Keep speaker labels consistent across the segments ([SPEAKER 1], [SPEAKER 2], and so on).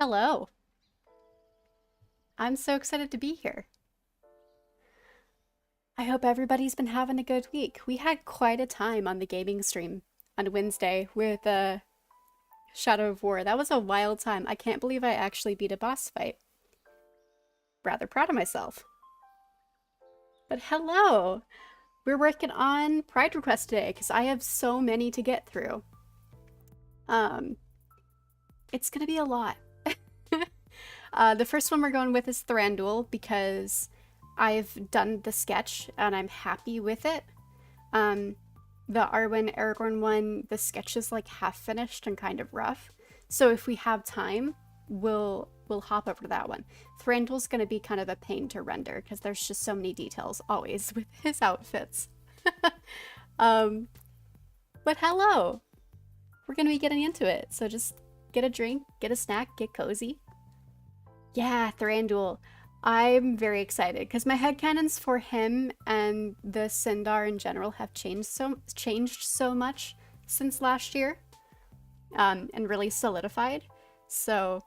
[SPEAKER 1] Hello. I'm so excited to be here. I hope everybody's been having a good week. We had quite a time on the gaming stream on Wednesday with Shadow of War. That was a wild time. I can't believe I actually beat a boss fight. Rather proud of myself. But hello! We're working on Pride Request today because I have so many to get through. Um, it's gonna be a lot. The first one we're going with is Thranduil because I've done the sketch and I'm happy with it. The Arwen Aragorn one, the sketch is like half finished and kind of rough. So if we have time, we'll hop over to that one. Thranduil's gonna be kind of a pain to render because there's just so many details always with his outfits. But hello! We're gonna be getting into it, so just get a drink, get a snack, get cozy. Yeah, Thranduil. I'm very excited because my headcanons for him and the Sindar in general have changed so much since last year, and really solidified. So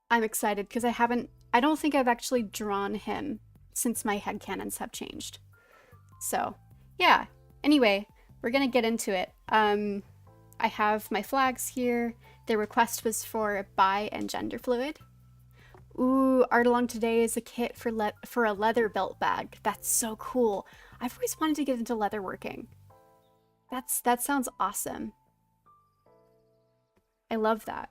[SPEAKER 1] I'm excited because I don't think I've actually drawn him since my headcanons have changed. So yeah. Anyway, we're gonna get into it. I have my flags here. The request was for bi and gender fluid. Ooh, art along today is a kit for a leather belt bag. That's so cool. I've always wanted to get into leatherworking. That sounds awesome. I love that.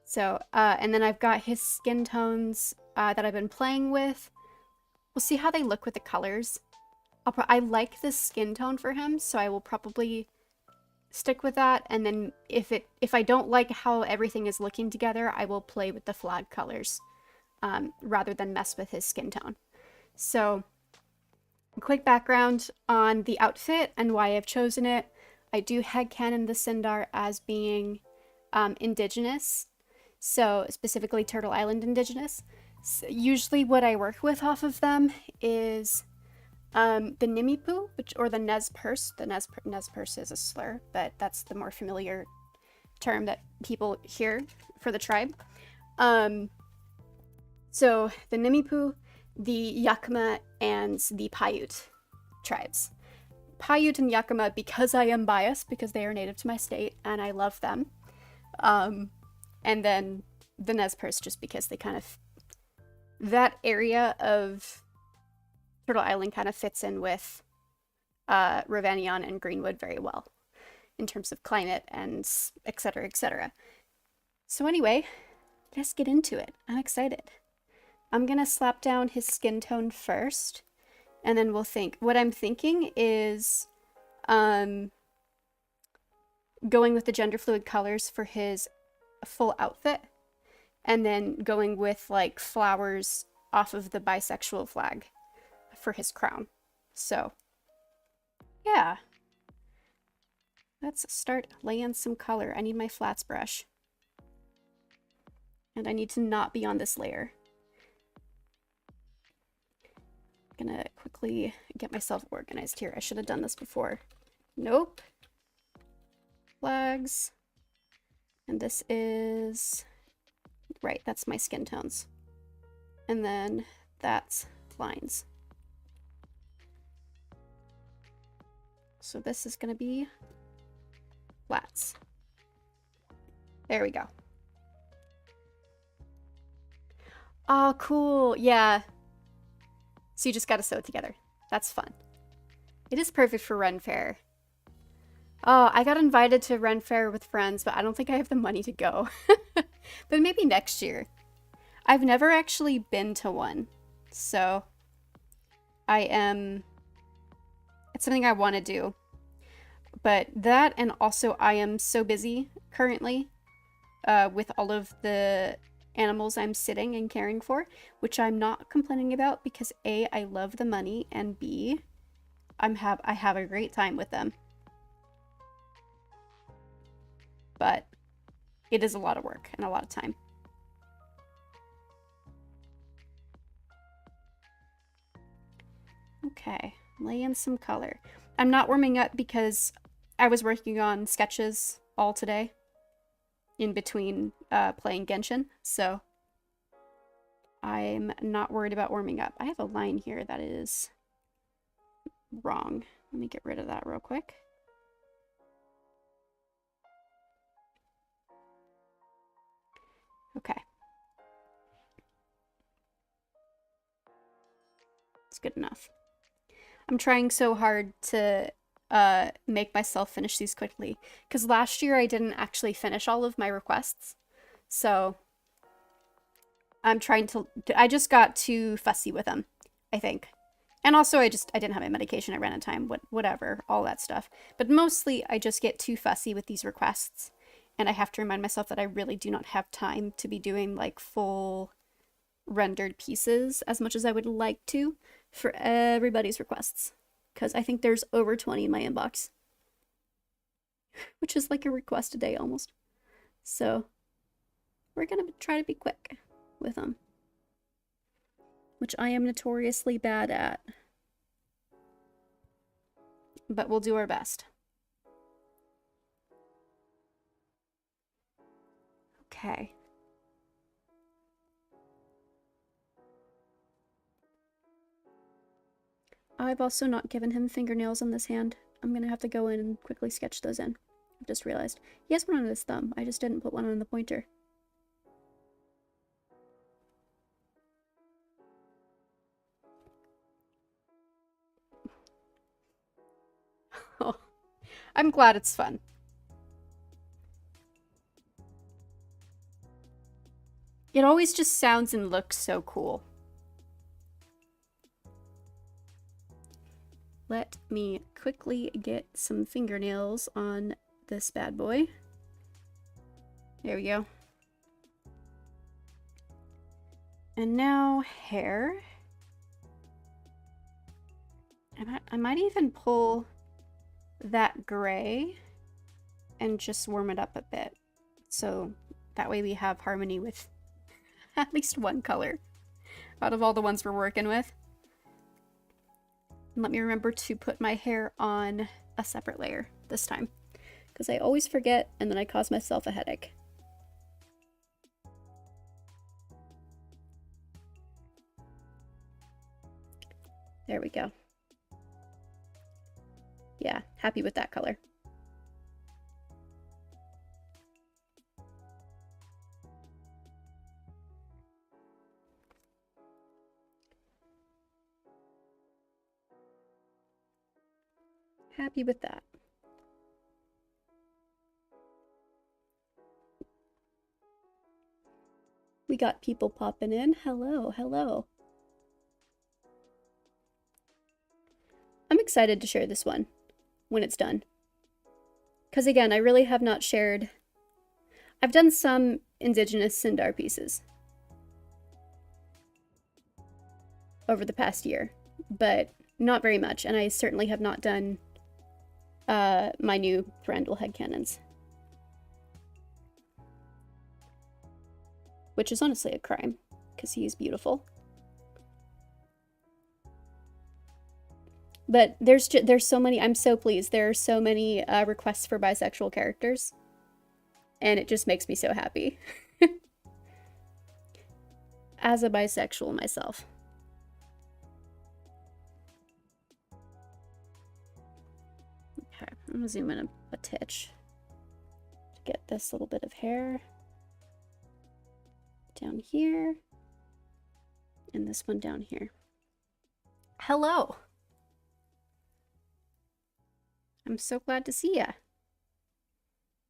[SPEAKER 1] So, and then I've got his skin tones that I've been playing with. We'll see how they look with the colors. I like this skin tone for him, so I will probably stick with that, and then if I don't like how everything is looking together, I will play with the flag colors rather than mess with his skin tone. So, a quick background on the outfit and why I've chosen it. I do headcanon the Sindar as being indigenous, so specifically Turtle Island indigenous. So usually what I work with off of them is the Nimipu, or the Nez Perce. The Nez Perce is a slur, but that's the more familiar term that people hear for the tribe. So the Nimipu, the Yakima, and the Paiute tribes. Paiute and Yakima because I am biased, because they are native to my state, and I love them. And then the Nez Perce just because they kind of... that area of Turtle Island kind of fits in with Ravanion and Greenwood very well in terms of climate and etc. etc. So anyway, let's get into it. I'm excited. I'm gonna slap down his skin tone first, and then we'll think. What I'm thinking is going with the gender fluid colors for his full outfit, and then going with like flowers off of the bisexual flag for his crown. So yeah, let's start laying some color. I need my flats brush, and I need to not be on this layer. I'm gonna quickly get myself organized here. I should have done this before. Nope. Flags, and this is right, that's my skin tones, and then that's lines. So this is going to be flats. There we go. Oh, cool. Yeah. So you just got to sew it together. That's fun. It is perfect for Ren Fair. Oh, I got invited to Ren Fair with friends, but I don't think I have the money to go. But maybe next year. I've never actually been to one. So it's something I want to do. But that, and also I am so busy currently with all of the animals I'm sitting and caring for, which I'm not complaining about because A, I love the money, and B, I have a great time with them. But it is a lot of work and a lot of time. Okay, lay in some color. I'm not warming up because I was working on sketches all today. in between playing Genshin, so I'm not worried about warming up. I have a line here that is wrong. Let me get rid of that real quick. Okay. It's good enough. I'm trying so hard to make myself finish these quickly, because last year I didn't actually finish all of my requests, so I'm trying to, I just got too fussy with them, I think. And also I didn't have my medication, I ran out of time, whatever, all that stuff. But mostly I just get too fussy with these requests, and I have to remind myself that I really do not have time to be doing like full rendered pieces as much as I would like to for everybody's requests. Because I think there's over 20 in my inbox, which is like a request a day almost. So we're gonna try to be quick with them, which I am notoriously bad at. But we'll do our best. Okay. I've also not given him fingernails on this hand. I'm gonna have to go in and quickly sketch those in. I've just realized. He has one on his thumb. I just didn't put one on the pointer. Oh, I'm glad it's fun. It always just sounds and looks so cool. Let me quickly get some fingernails on this bad boy. There we go. And now hair. I might even pull that gray and just warm it up a bit. So that way we have harmony with at least one color out of all the ones we're working with. And let me remember to put my hair on a separate layer this time, because I always forget and then I cause myself a headache. There we go. Yeah, happy with that color. Happy with that. We got people popping in. Hello, hello. I'm excited to share this one when it's done. Because again, I really have not shared... I've done some Indigenous Sindar pieces over the past year, but not very much, and I certainly have not done my new Thranduil headcanons. Which is honestly a crime, because he is beautiful. But there's so many, I'm so pleased, there are so many requests for bisexual characters, and it just makes me so happy. As a bisexual myself. Okay, I'm gonna zoom in a titch to get this little bit of hair down here, and this one down here. Hello! I'm so glad to see ya.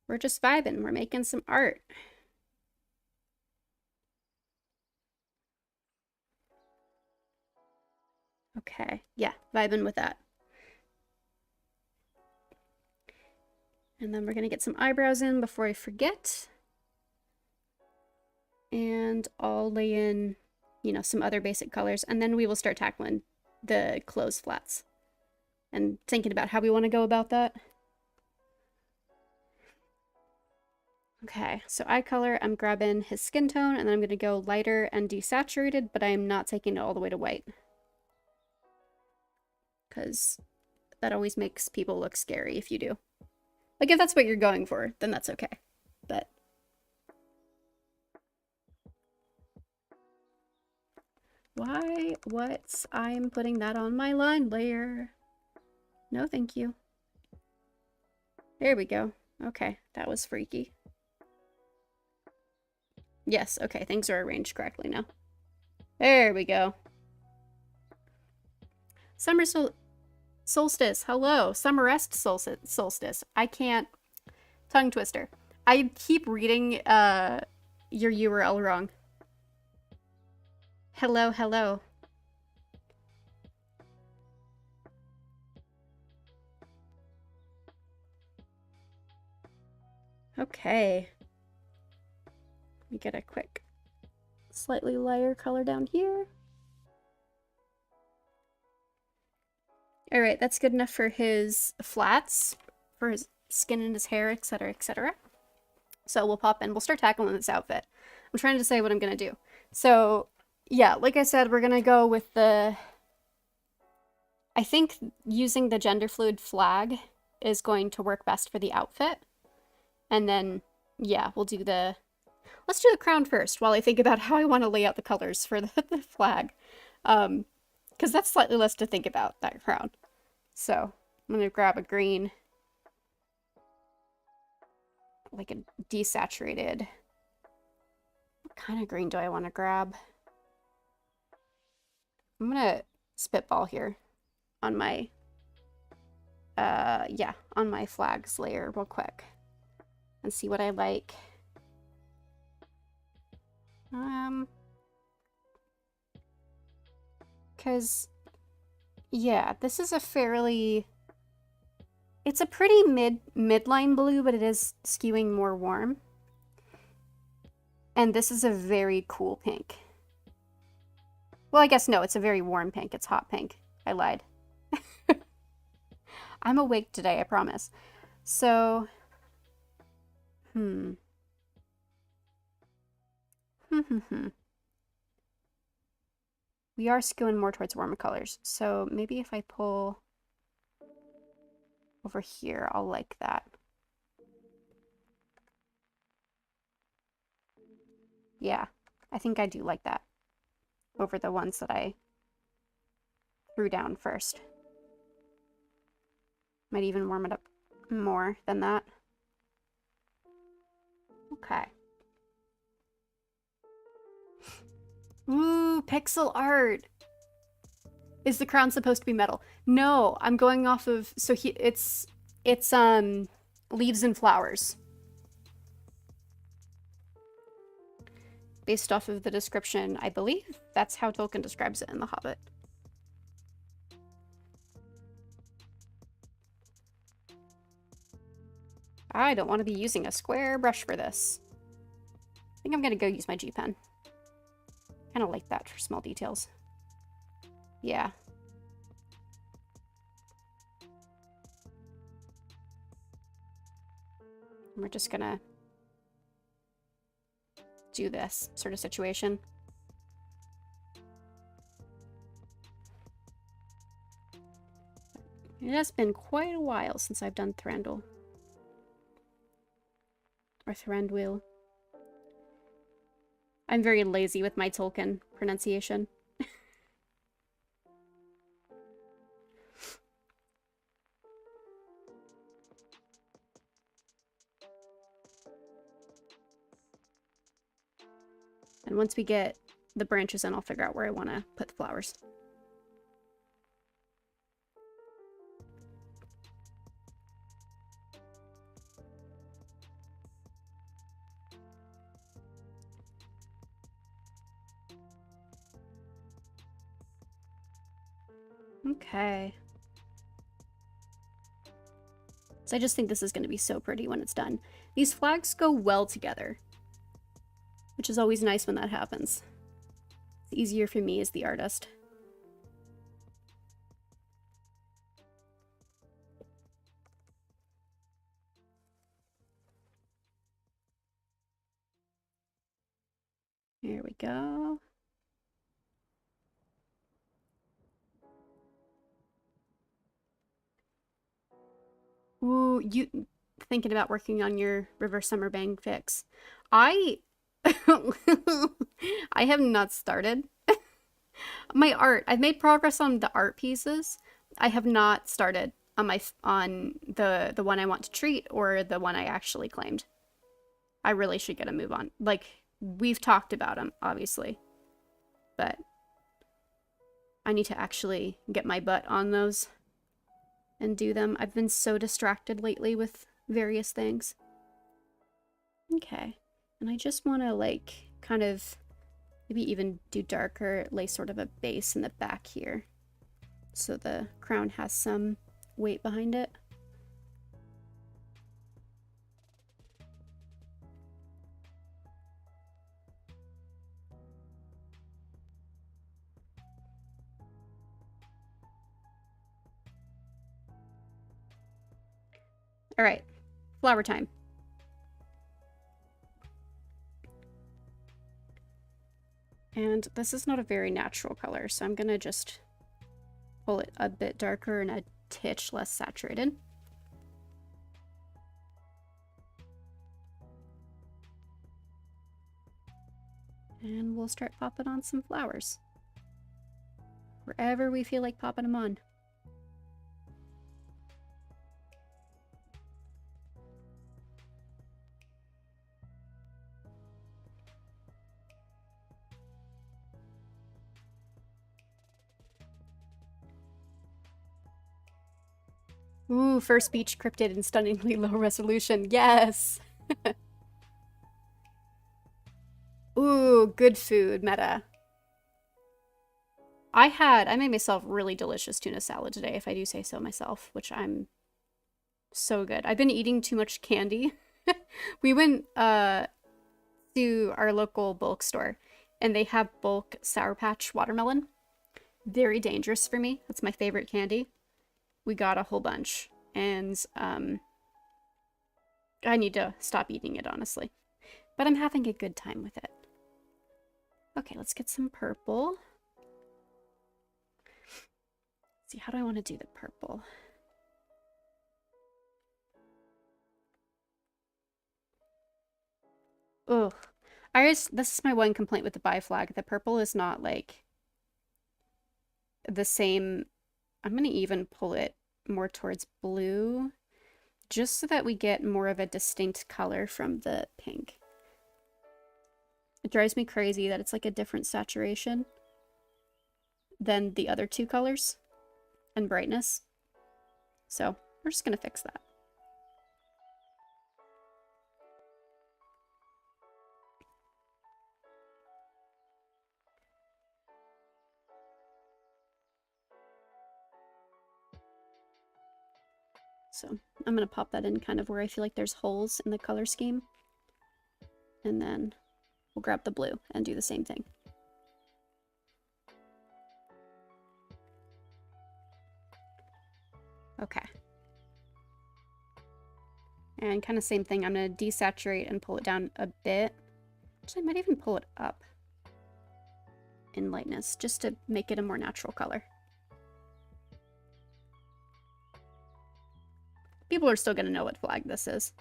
[SPEAKER 1] We're just vibing, we're making some art. Okay, yeah, vibing with that. And then we're gonna get some eyebrows in before I forget. And I'll lay in, you know, some other basic colors, and then we will start tackling the clothes flats and thinking about how we want to go about that. Okay, so eye color, I'm grabbing his skin tone, and then I'm going to go lighter and desaturated, but I'm not taking it all the way to white, because that always makes people look scary if you do. Like, if that's what you're going for, then that's okay. But Why? What? I'm putting that on my line layer. No, thank you. There we go. Okay, that was freaky. Yes, okay, things are arranged correctly now. There we go. Summer solstice, hello. Summer rest solstice. I can't... Tongue twister. I keep reading your URL wrong. Hello, hello. Okay. Let me get a quick, slightly lighter color down here. All right, that's good enough for his flats, for his skin and his hair, etc., etc. So we'll pop in. We'll start tackling this outfit. I'm trying to decide what I'm going to do. So, yeah, like I said, we're going to go with the... I think using the gender fluid flag is going to work best for the outfit. And then, yeah, we'll do the... Let's do the crown first while I think about how I want to lay out the colors for the flag. Because that's slightly less to think about, that crown. So, I'm going to grab a green. Like a desaturated. What kind of green do I want to grab? I'm going to spitball here on my, yeah, on my flags layer real quick. And see what I like. Because, yeah, this is a fairly... It's a pretty midline blue, but it is skewing more warm. And this is a very cool pink. Well, I guess no, it's a very warm pink. It's hot pink. I lied. I'm awake today, I promise. So, we are skewing more towards warmer colors. So maybe if I pull over here, I'll like that. Yeah, I think I do like that over the ones that I threw down first. Might even warm it up more than that. Okay. Ooh, pixel art. Is the crown supposed to be metal? No, I'm going off of... So it's leaves and flowers. Based off of the description, I believe that's how Tolkien describes it in The Hobbit. I don't want to be using a square brush for this. I think I'm going to go use my G-pen. Kind of like that for small details. Yeah. We're just going to do this sort of situation. It has been quite a while since I've done Thranduil. Or Thranduil. I'm very lazy with my Tolkien pronunciation. And once we get the branches in, I'll figure out where I want to put the flowers. Okay. So I just think this is going to be so pretty when it's done. These flags go well together, which is always nice when that happens. It's easier for me as the artist. Here we go. Ooh, you thinking about working on your River Summer Bang fix. I I have not started. My art. I've made progress on the art pieces. I have not started on the one I want to treat or the one I actually claimed. I really should get a move on. Like, we've talked about them, obviously. But I need to actually get my butt on those and do them. I've been so distracted lately with various things. Okay. And I just want to, like, kind of maybe even do darker, lay sort of a base in the back here. So the crown has some weight behind it. All right, flower time. And this is not a very natural color, so I'm gonna just pull it a bit darker and a titch less saturated. And we'll start popping on some flowers. Wherever we feel like popping them on. Ooh, first beach cryptid in stunningly low resolution. Yes! Ooh, good food, meta. I made myself really delicious tuna salad today, if I do say so myself, which I'm so good. I've been eating too much candy. We went to our local bulk store, and they have bulk Sour Patch watermelon. Very dangerous for me. That's my favorite candy. We got a whole bunch, and I need to stop eating it, honestly. But I'm having a good time with it. Okay, let's get some purple. Let's see, how do I want to do the purple? Ugh. This is my one complaint with the bi flag. The purple is not, like, the same. I'm going to even pull it more towards blue, just so that we get more of a distinct color from the pink. It drives me crazy that it's like a different saturation than the other two colors and brightness. So we're just going to fix that. So I'm going to pop that in kind of where I feel like there's holes in the color scheme. And then we'll grab the blue and do the same thing. Okay. And kind of same thing, I'm going to desaturate and pull it down a bit. Actually, I might even pull it up in lightness just to make it a more natural color. People are still going to know what flag this is.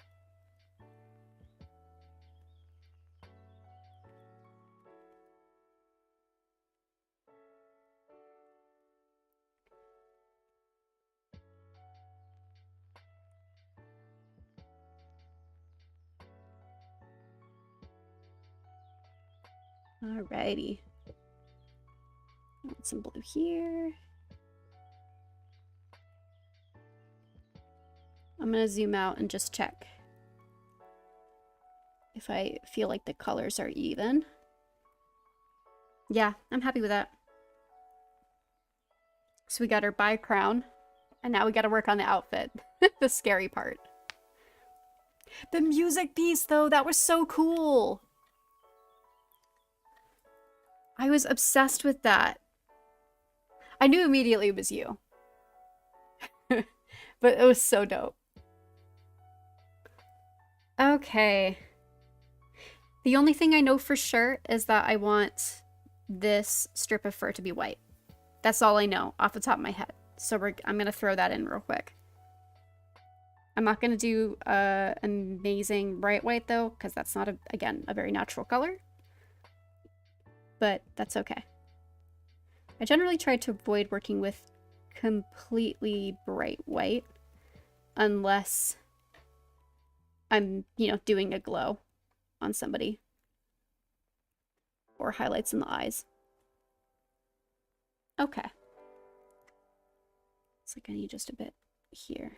[SPEAKER 1] Alrighty. I want some blue here. I'm going to zoom out and just check if I feel like the colors are even. Yeah, I'm happy with that. So we got our bi crown, and now we got to work on the outfit. The scary part. The music piece, though, that was so cool. I was obsessed with that. I knew immediately it was you. But it was so dope. Okay. The only thing I know for sure is that I want this strip of fur to be white. That's all I know off the top of my head. So I'm going to throw that in real quick. I'm not going to do an amazing bright white, though, because that's not, again, a very natural color. But that's okay. I generally try to avoid working with completely bright white unless I'm, you know, doing a glow on somebody or highlights in the eyes. Okay. It's like I need just a bit here.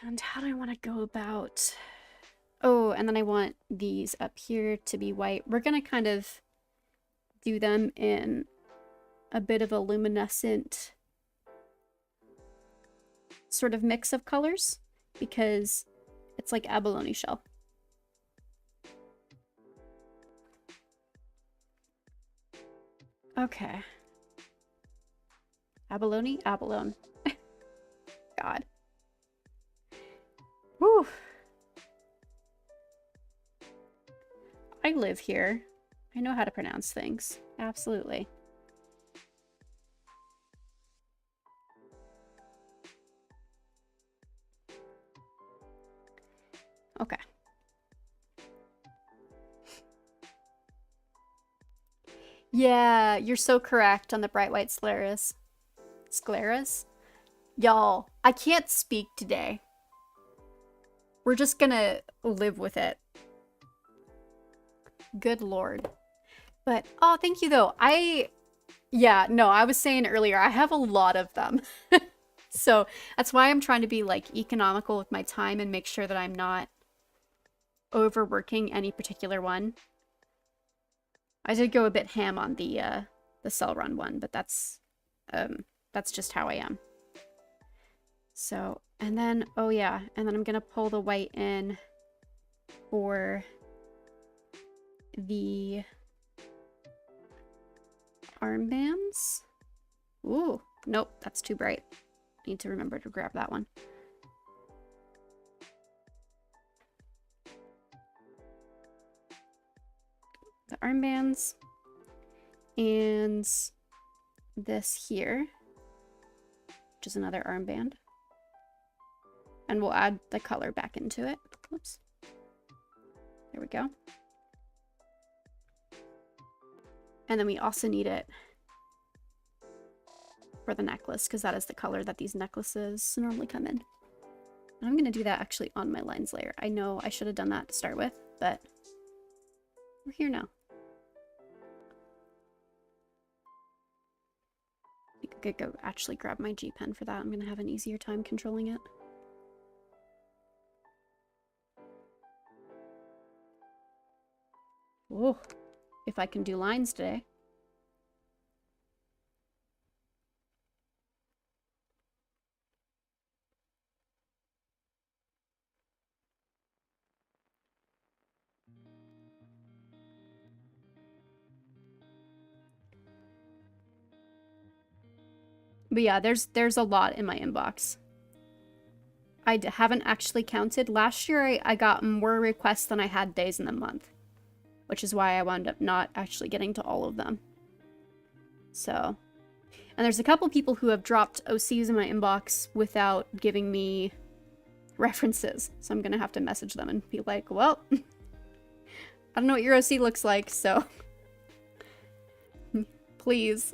[SPEAKER 1] And how do I want to go about... Oh, and then I want these up here to be white. We're going to kind of do them in a bit of a luminescent sort of mix of colors because it's like abalone shell. Okay. Abalone? Abalone. God. Whew. I live here. I know how to pronounce things. Absolutely. Okay. Yeah, you're so correct on the bright white scleras. Scleras? Y'all, I can't speak today. We're just gonna live with it. Good lord. But, oh, thank you though. Yeah, no, I was saying earlier, I have a lot of them. So that's why I'm trying to be like economical with my time and make sure that I'm not overworking any particular one. I did go a bit ham on the Cell Run one, but that's just how I am. So, and then, oh yeah, and then I'm gonna pull the white in for the armbands. Ooh, nope, that's too bright. Need to remember to grab that one. The armbands and this here, which is another armband. And we'll add the color back into it. Whoops. There we go. And then we also need it for the necklace, because that is the color that these necklaces normally come in. And I'm going to do that actually on my lines layer. I know I should have done that to start with, but we're here now. I could go actually grab my G pen for that. I'm going to have an easier time controlling it. Oh, if I can do lines today. But yeah, there's a lot in my inbox. I haven't actually counted. Last year I got more requests than I had days in the month, which is why I wound up not actually getting to all of them. So, and there's a couple people who have dropped OCs in my inbox without giving me references. So I'm gonna have to message them and be like, well, I don't know what your OC looks like, so please.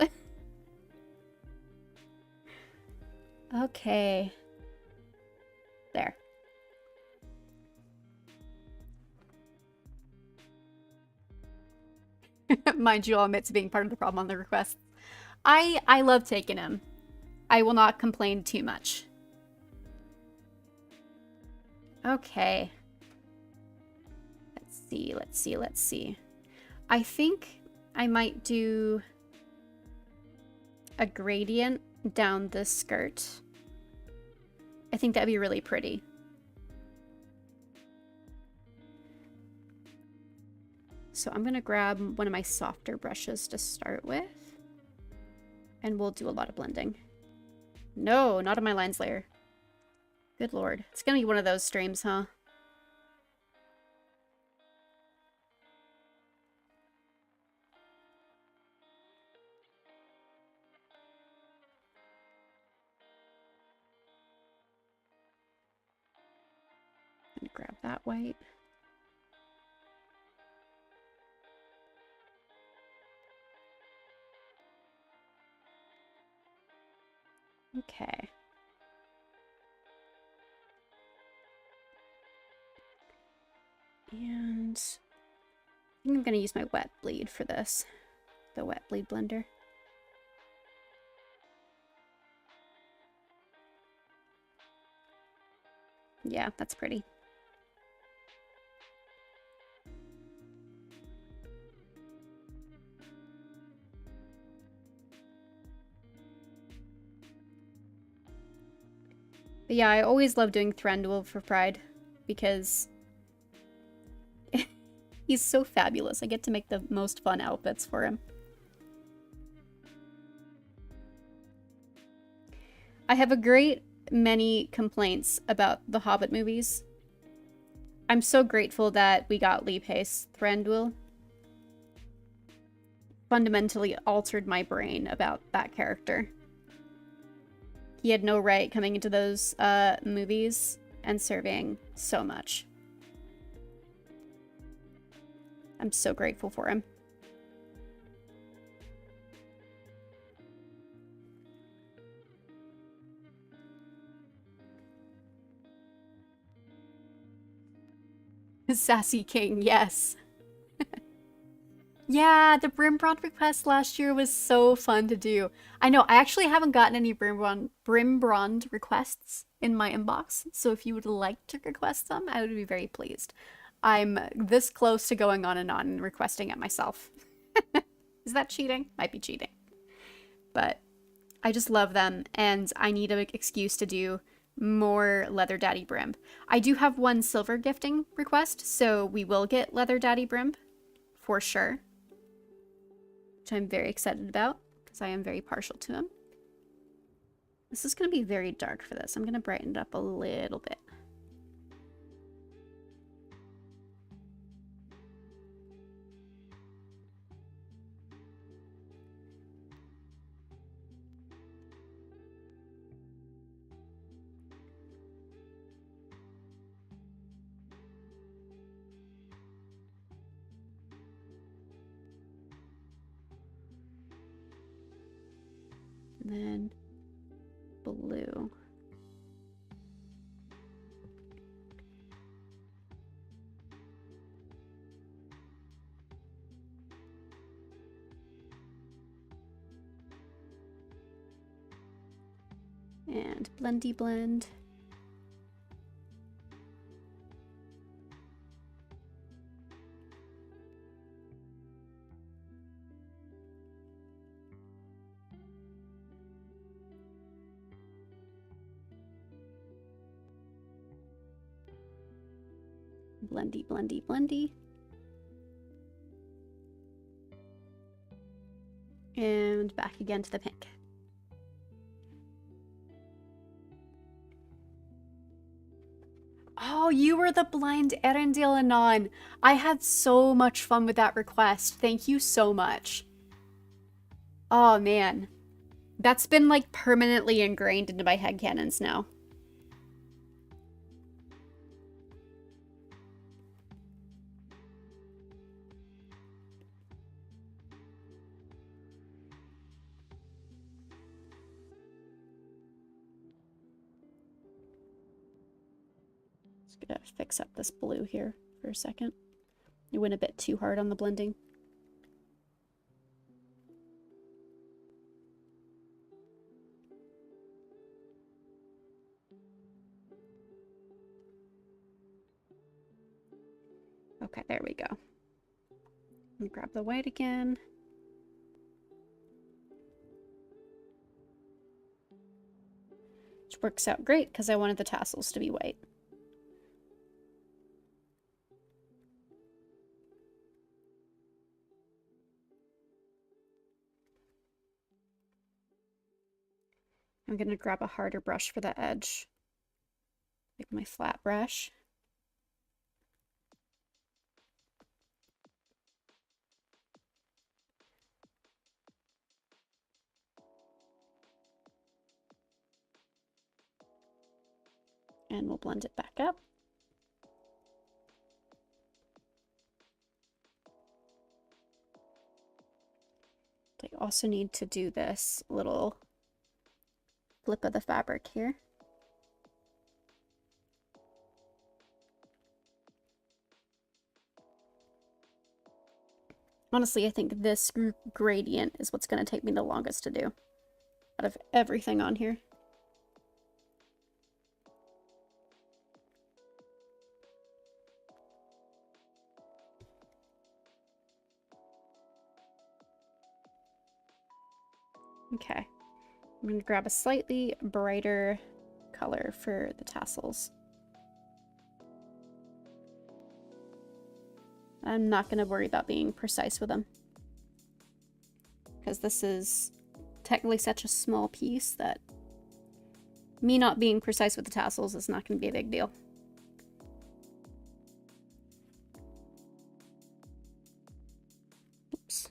[SPEAKER 1] Okay. There. Mind you, I'll admit to being part of the problem on the request. I love taking him. I will not complain too much. Okay. Let's see. I think I might do a gradient down this skirt. I think that'd be really pretty. So I'm gonna grab one of my softer brushes to start with. And we'll do a lot of blending. No, not on my lines layer. Good lord. It's gonna be one of those streams, huh? grab that white. Okay. And I think I'm going to use my wet bleed for this. The wet bleed blender. Yeah, that's pretty. But yeah, I always love doing Thranduil for Pride because he's so fabulous. I get to make the most fun outfits for him. I have a great many complaints about the Hobbit movies. I'm so grateful that we got Lee Pace Thranduil. Fundamentally altered my brain about that character. He had no right coming into those movies and serving so much. I'm so grateful for him. Sassy King, yes. Yeah, the Brimbrond request last year was so fun to do. I know, I actually haven't gotten any Brimbrond requests in my inbox, so if you would like to request them, I would be very pleased. I'm this close to going on and requesting it myself. Is that cheating? Might be cheating. But I just love them, and I need an excuse to do more Leather Daddy Brim. I do have one silver gifting request, so we will get Leather Daddy Brim for sure, which I'm very excited about because I am very partial to him. This is going to be very dark for this. I'm going to brighten it up a little bit. And then blue. And blendy blend. Blendy, blendy, blendy. And back again to the pink. Oh, you were the blind Erendil Anon. I had so much fun with that request. Thank you so much. Oh, man. That's been, like, permanently ingrained into my headcanons now. Just gonna fix up this blue here for a second. You went a bit too hard on the blending. Okay, there we go. Let me grab the white again. Which works out great because I wanted the tassels to be white. I'm going to grab a harder brush for the edge, like my flat brush. And we'll blend it back up. I also need to do this little flip of the fabric here. Honestly, I think this gradient is what's going to take me the longest to do out of everything on here. Okay, I'm going to grab a slightly brighter color for the tassels. I'm not going to worry about being precise with them, because this is technically such a small piece that me not being precise with the tassels is not going to be a big deal. Oops.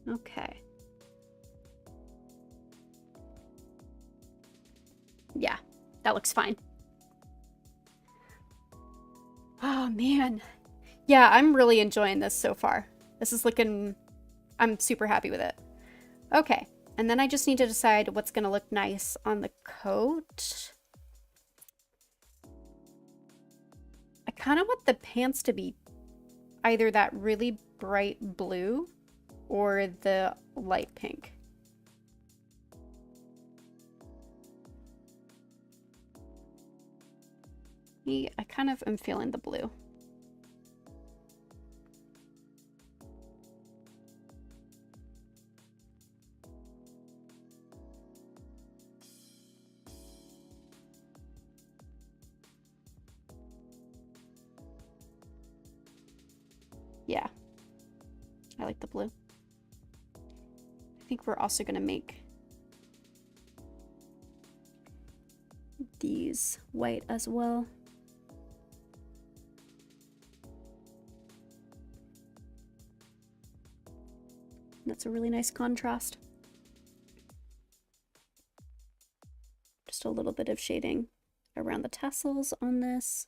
[SPEAKER 1] Okay. Yeah, that looks fine. Oh, man. Yeah, I'm really enjoying this so far. This is looking... I'm super happy with it. Okay, and then I just need to decide what's going to look nice on the coat. I kind of want the pants to be either that really bright blue or the light pink. I kind of am feeling the blue. Yeah, I like the blue. I think we're also going to make these white as well. That's a really nice contrast. Just a little bit of shading around the tassels on this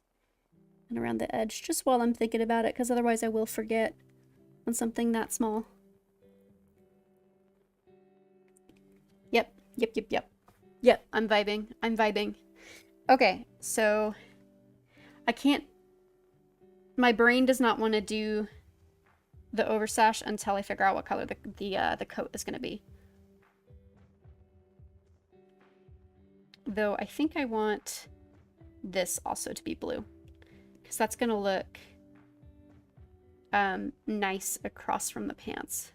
[SPEAKER 1] and around the edge, just while I'm thinking about it, because otherwise I will forget on something that small. Yep. Yep, I'm vibing. Okay, so I can't... My brain does not want to do the oversash until I figure out what color the coat is going to be. Though I think I want this also to be blue, because that's going to look nice across from the pants.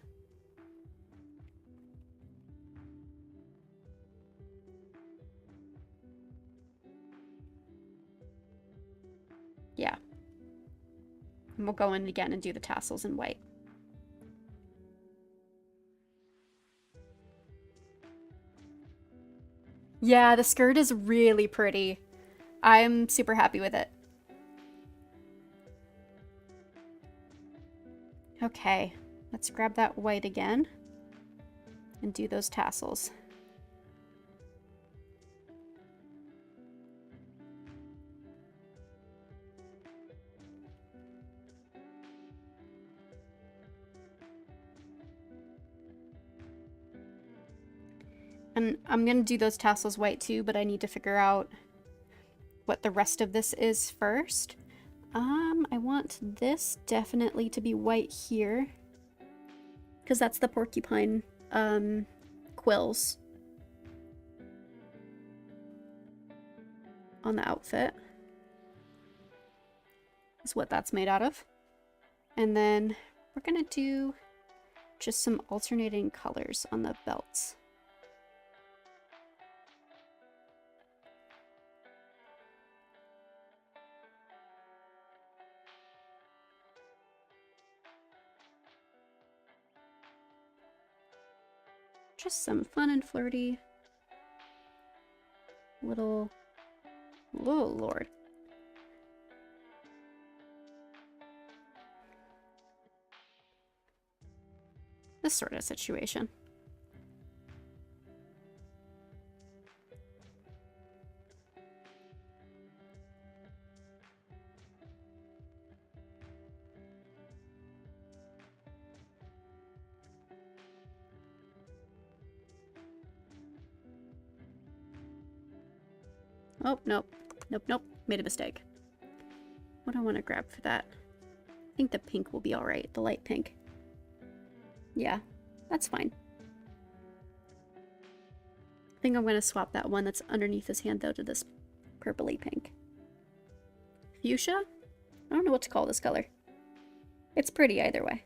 [SPEAKER 1] Yeah. And we'll go in again and do the tassels in white. Yeah, the skirt is really pretty. I'm super happy with it. Okay, let's grab that white again and do those tassels. And I'm gonna do those tassels white too, but I need to figure out what the rest of this is first. I want this definitely to be white here, because that's the porcupine quills on the outfit. Is what that's made out of. And then we're gonna do just some alternating colors on the belts. Just some fun and flirty little... Oh, Lord. This sort of situation. Oh, nope. Nope, nope. Made a mistake. What do I want to grab for that? I think the pink will be alright. The light pink. Yeah, that's fine. I think I'm going to swap that one that's underneath his hand, though, to this purpley pink. Fuchsia? I don't know what to call this color. It's pretty either way.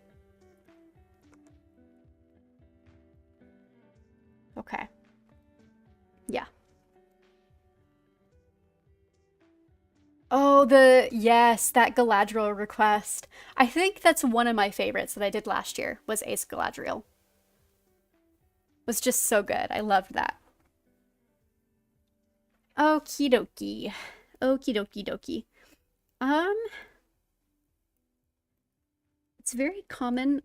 [SPEAKER 1] Okay. Yeah. Oh, yes, that Galadriel request. I think that's one of my favorites that I did last year, was Ace Galadriel. Was just so good. I loved that. Okie dokie. Okie dokie dokie. It's very common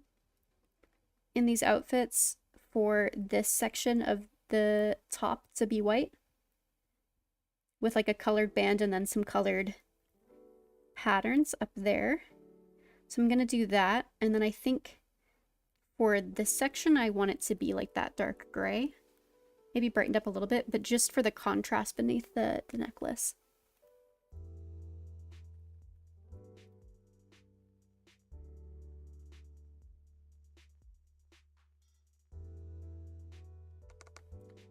[SPEAKER 1] in these outfits for this section of the top to be white, with like a colored band and then some colored patterns up there. So I'm gonna do that, and then I think for this section I want it to be like that dark gray, maybe brightened up a little bit, but just for the contrast beneath the necklace.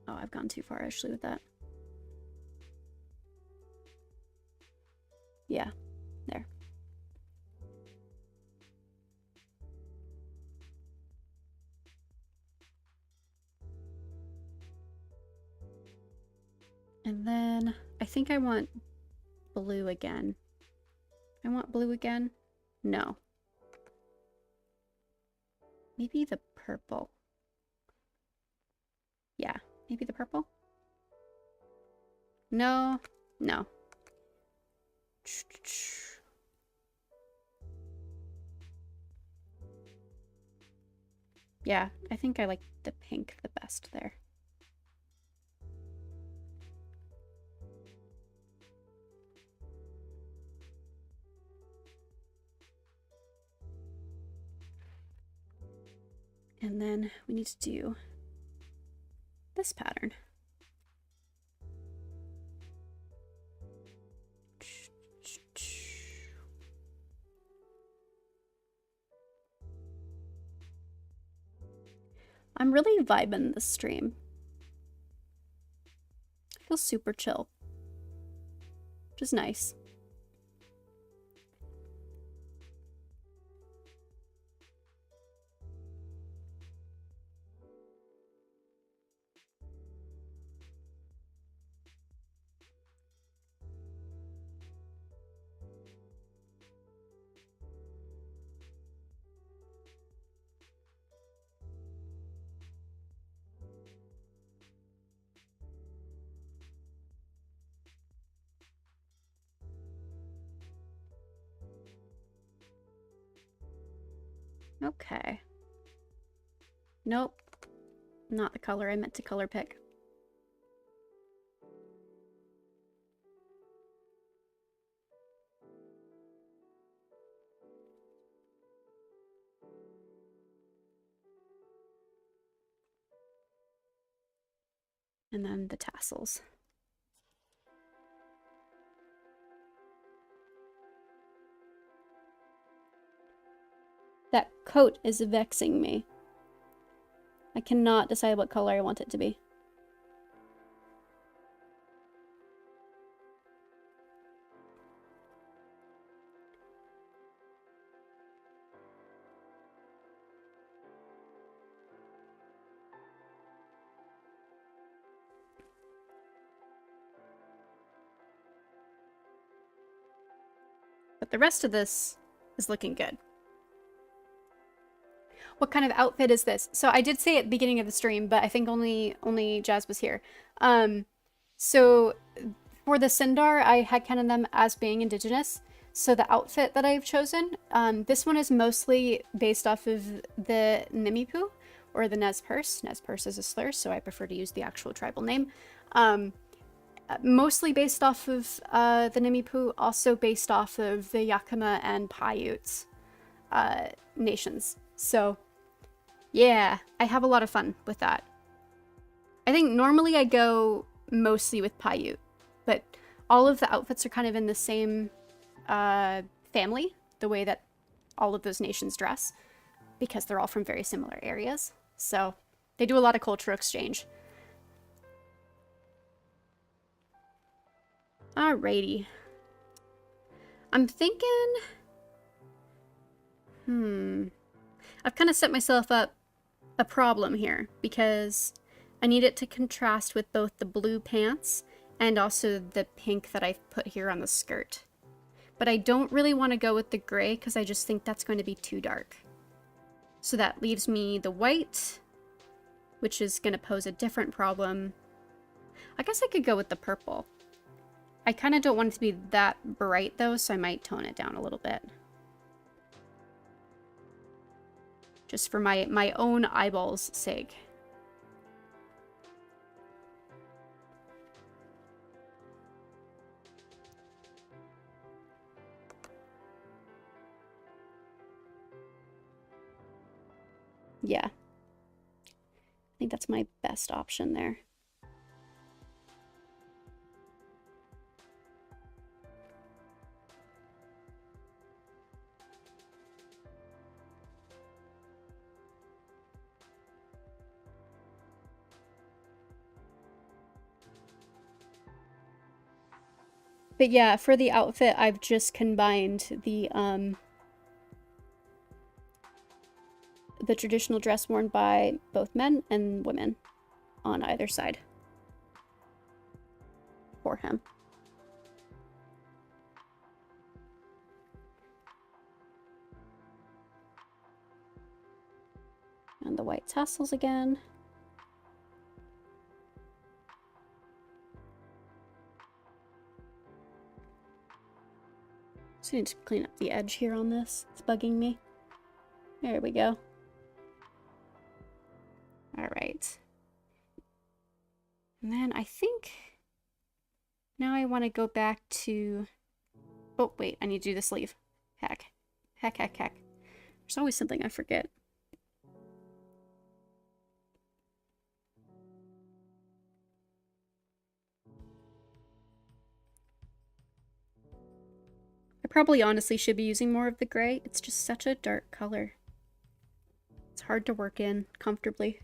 [SPEAKER 1] Oh, I've gone too far actually with that. Yeah, there. And then I think I want blue again. I want blue again? No. Maybe the purple. Yeah, maybe the purple? No, no. Yeah, I think I like the pink the best there. And then we need to do this pattern. I'm really vibing this stream. I feel super chill, which is nice. Okay. Nope. Not the color I meant to color pick. And then the tassels. That coat is vexing me. I cannot decide what color I want it to be. But the rest of this is looking good. What kind of outfit is this? So I did say at the beginning of the stream, but I think only Jazz was here. So for the Sindar, I had kind of them as being indigenous. So the outfit that I've chosen, this one is mostly based off of the Nimipu, or the Nez Perce. Nez Perce is a slur, so I prefer to use the actual tribal name. Mostly based off of the Nimipu, also based off of the Yakima and Paiutes nations. So yeah, I have a lot of fun with that. I think normally I go mostly with Paiute, but all of the outfits are kind of in the same family, the way that all of those nations dress, because they're all from very similar areas. So they do a lot of cultural exchange. Alrighty. I'm thinking... I've kind of set myself up a problem here, because I need it to contrast with both the blue pants and also the pink that I've put here on the skirt. But I don't really want to go with the gray, because I just think that's going to be too dark. So that leaves me the white, which is going to pose a different problem. I guess I could go with the purple. I kind of don't want it to be that bright though, so I might tone it down a little bit. Just for my own eyeballs' sake. Yeah. I think that's my best option there. But yeah, for the outfit, I've just combined the traditional dress worn by both men and women on either side for him. And the white tassels again. Just need to clean up the edge here on this. It's bugging me. There we go. Alright. And then I think... Now I want to go back to... Oh, wait, I need to do the sleeve. Heck. Heck. There's always something I forget. I probably honestly should be using more of the gray. It's just such a dark color. It's hard to work in comfortably.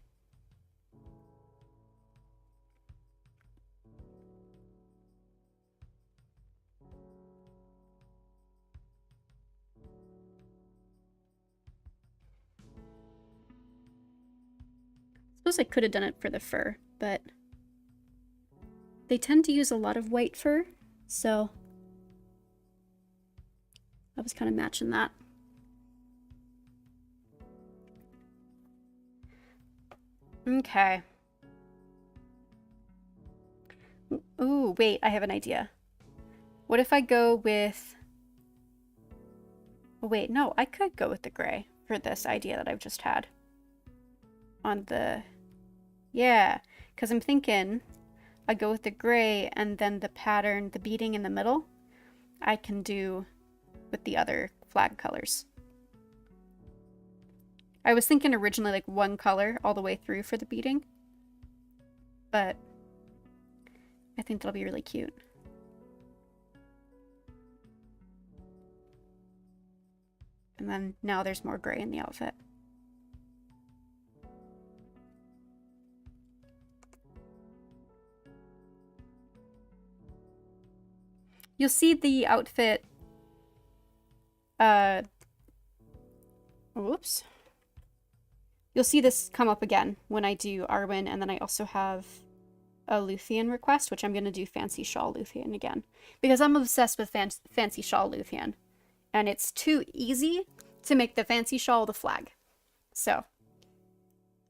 [SPEAKER 1] I suppose I could have done it for the fur, but they tend to use a lot of white fur, so I was kind of matching that. Okay. Ooh, wait, I have an idea. What if I go with... Oh, wait, no, I could go with the gray for this idea that I've just had. On the... Yeah, because I'm thinking I go with the gray and then the pattern, the beading in the middle, I can do with the other flag colors. I was thinking originally like one color all the way through for the beading, but I think that'll be really cute. And then now there's more gray in the outfit. You'll see the outfit, whoops. You'll see this come up again when I do Arwen, and then I also have a Luthien request, which I'm going to do Fancy Shawl Luthien again. Because I'm obsessed with Fancy Shawl Luthien. And it's too easy to make the Fancy Shawl the flag. So,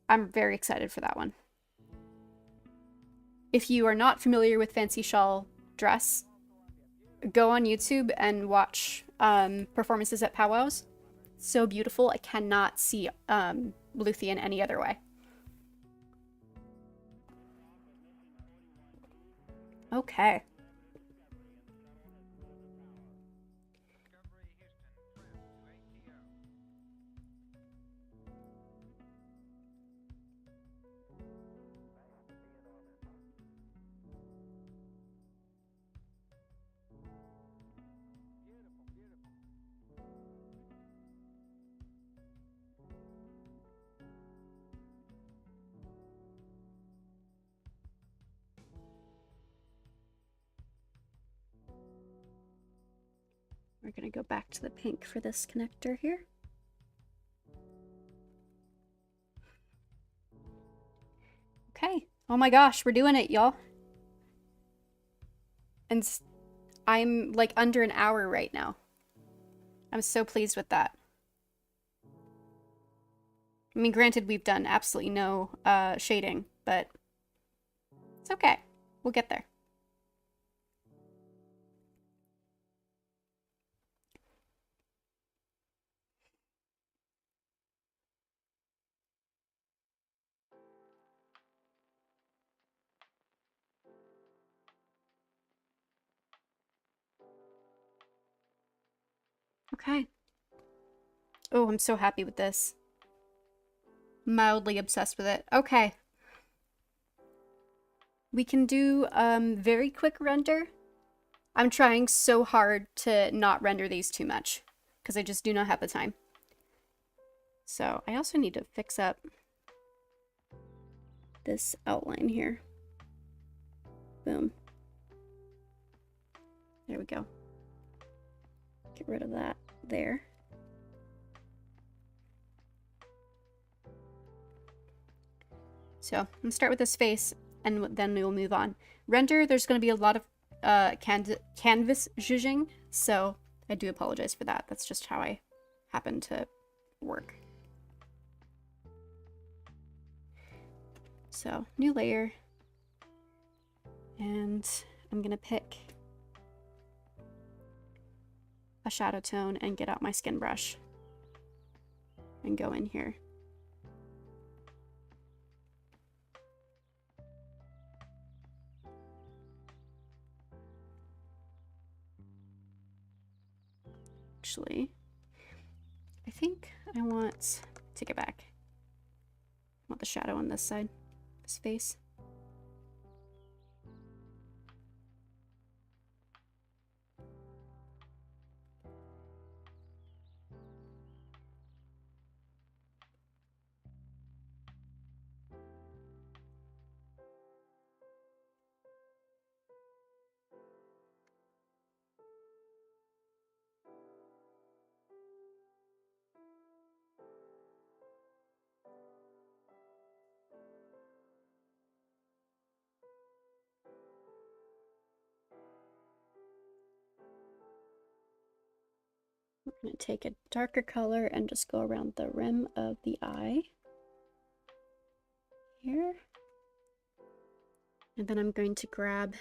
[SPEAKER 1] I'm very excited for that one. If you are not familiar with Fancy Shawl dress, go on YouTube and watch performances at powwows. So beautiful. I cannot see Luthien any other way. Okay. We're gonna go back to the pink for this connector here. Okay. Oh my gosh, we're doing it, y'all. And I'm like under an hour right now. I'm so pleased with that. I mean, granted, we've done absolutely no shading, but it's okay. We'll get there. Okay. Oh, I'm so happy with this. Mildly obsessed with it. Okay. We can do very quick render. I'm trying so hard to not render these too much because I just do not have the time. So I also need to fix up this outline here. Boom. There we go. Get rid of that there. So I'm gonna start with this face and then we'll move on. Render, there's gonna be a lot of canvas zhuzhing, so I do apologize for that. That's just how I happen to work. So, new layer. And I'm gonna pick a shadow tone and get out my skin brush and go in here. Actually, I think I want, take it back. I want the shadow on this side, this face. I'm going to take a darker color and just go around the rim of the eye here. And then I'm going to grab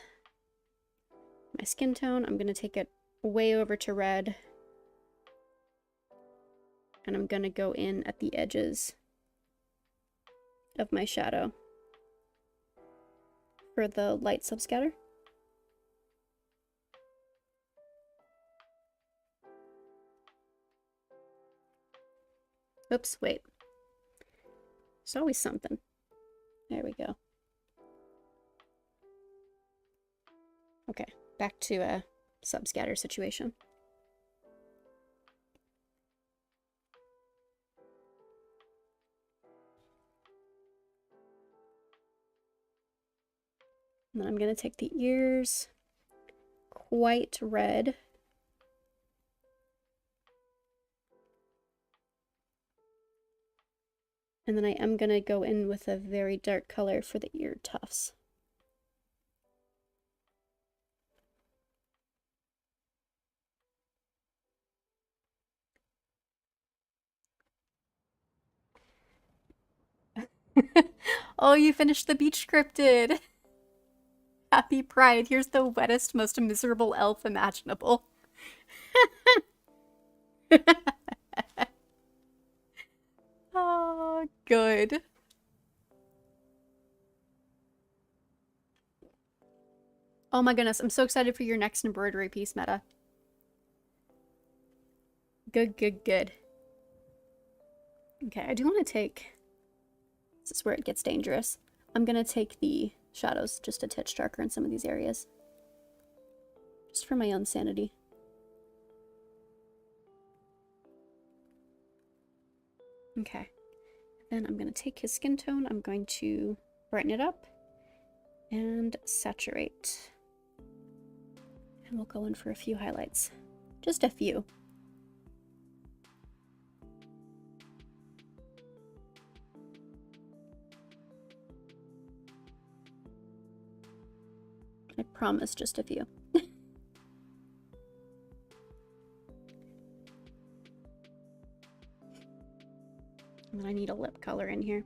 [SPEAKER 1] my skin tone. I'm going to take it way over to red. And I'm going to go in at the edges of my shadow for the light subscatter. Oops, wait. There's always something. There we go. Okay, back to a subscatter situation. And then I'm going to take the ears quite red. And then I am going to go in with a very dark color for the ear tufts. Oh, you finished the beach scripted. Happy Pride. Here's the wettest, most miserable elf imaginable. Oh, good. Oh my goodness, I'm so excited for your next embroidery piece, Meta. Good, good, good. Okay, I do want to take... This is where it gets dangerous. I'm going to take the shadows just a titch darker in some of these areas. Just for my own sanity. Okay. Then I'm going to take his skin tone. I'm going to brighten it up and saturate. And we'll go in for a few highlights. Just a few. I promise, just a few. And then I need a lip color in here.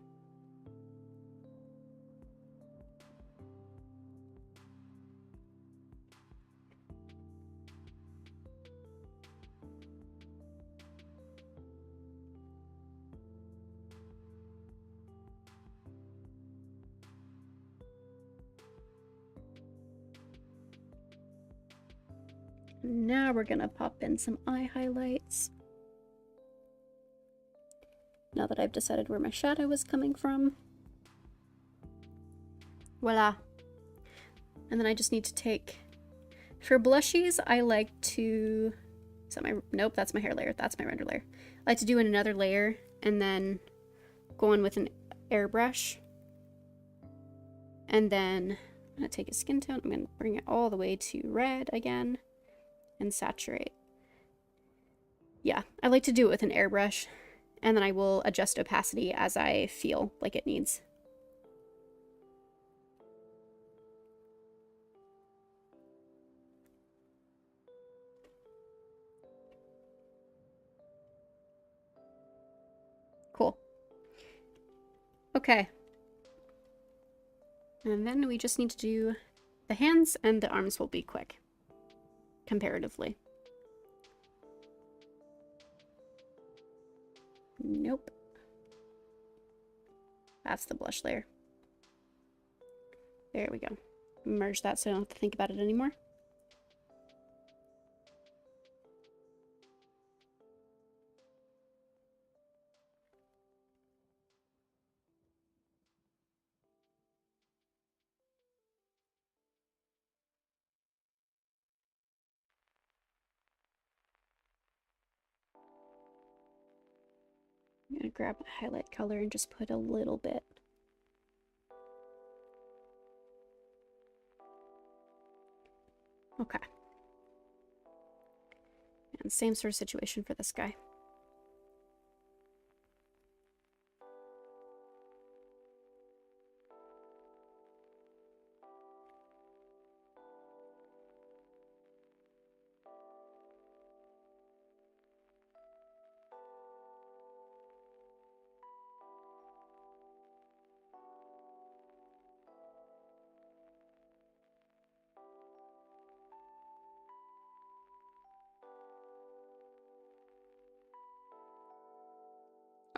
[SPEAKER 1] Now we're gonna pop in some eye highlights. Now that I've decided where my shadow is coming from. Voila. And then I just need to take... For blushies, I like to... Is that my... Nope, that's my hair layer. That's my render layer. I like to do another layer and then go in with an airbrush. And then I'm going to take a skin tone. I'm going to bring it all the way to red again and saturate. Yeah, I like to do it with an airbrush. And then I will adjust opacity as I feel like it needs. Cool. Okay. And then we just need to do the hands, and the arms will be quick, comparatively. Nope. That's the blush layer. There we go. Merge that so I don't have to think about it anymore. I'm gonna grab my highlight color and just put a little bit. Okay. And same sort of situation for this guy.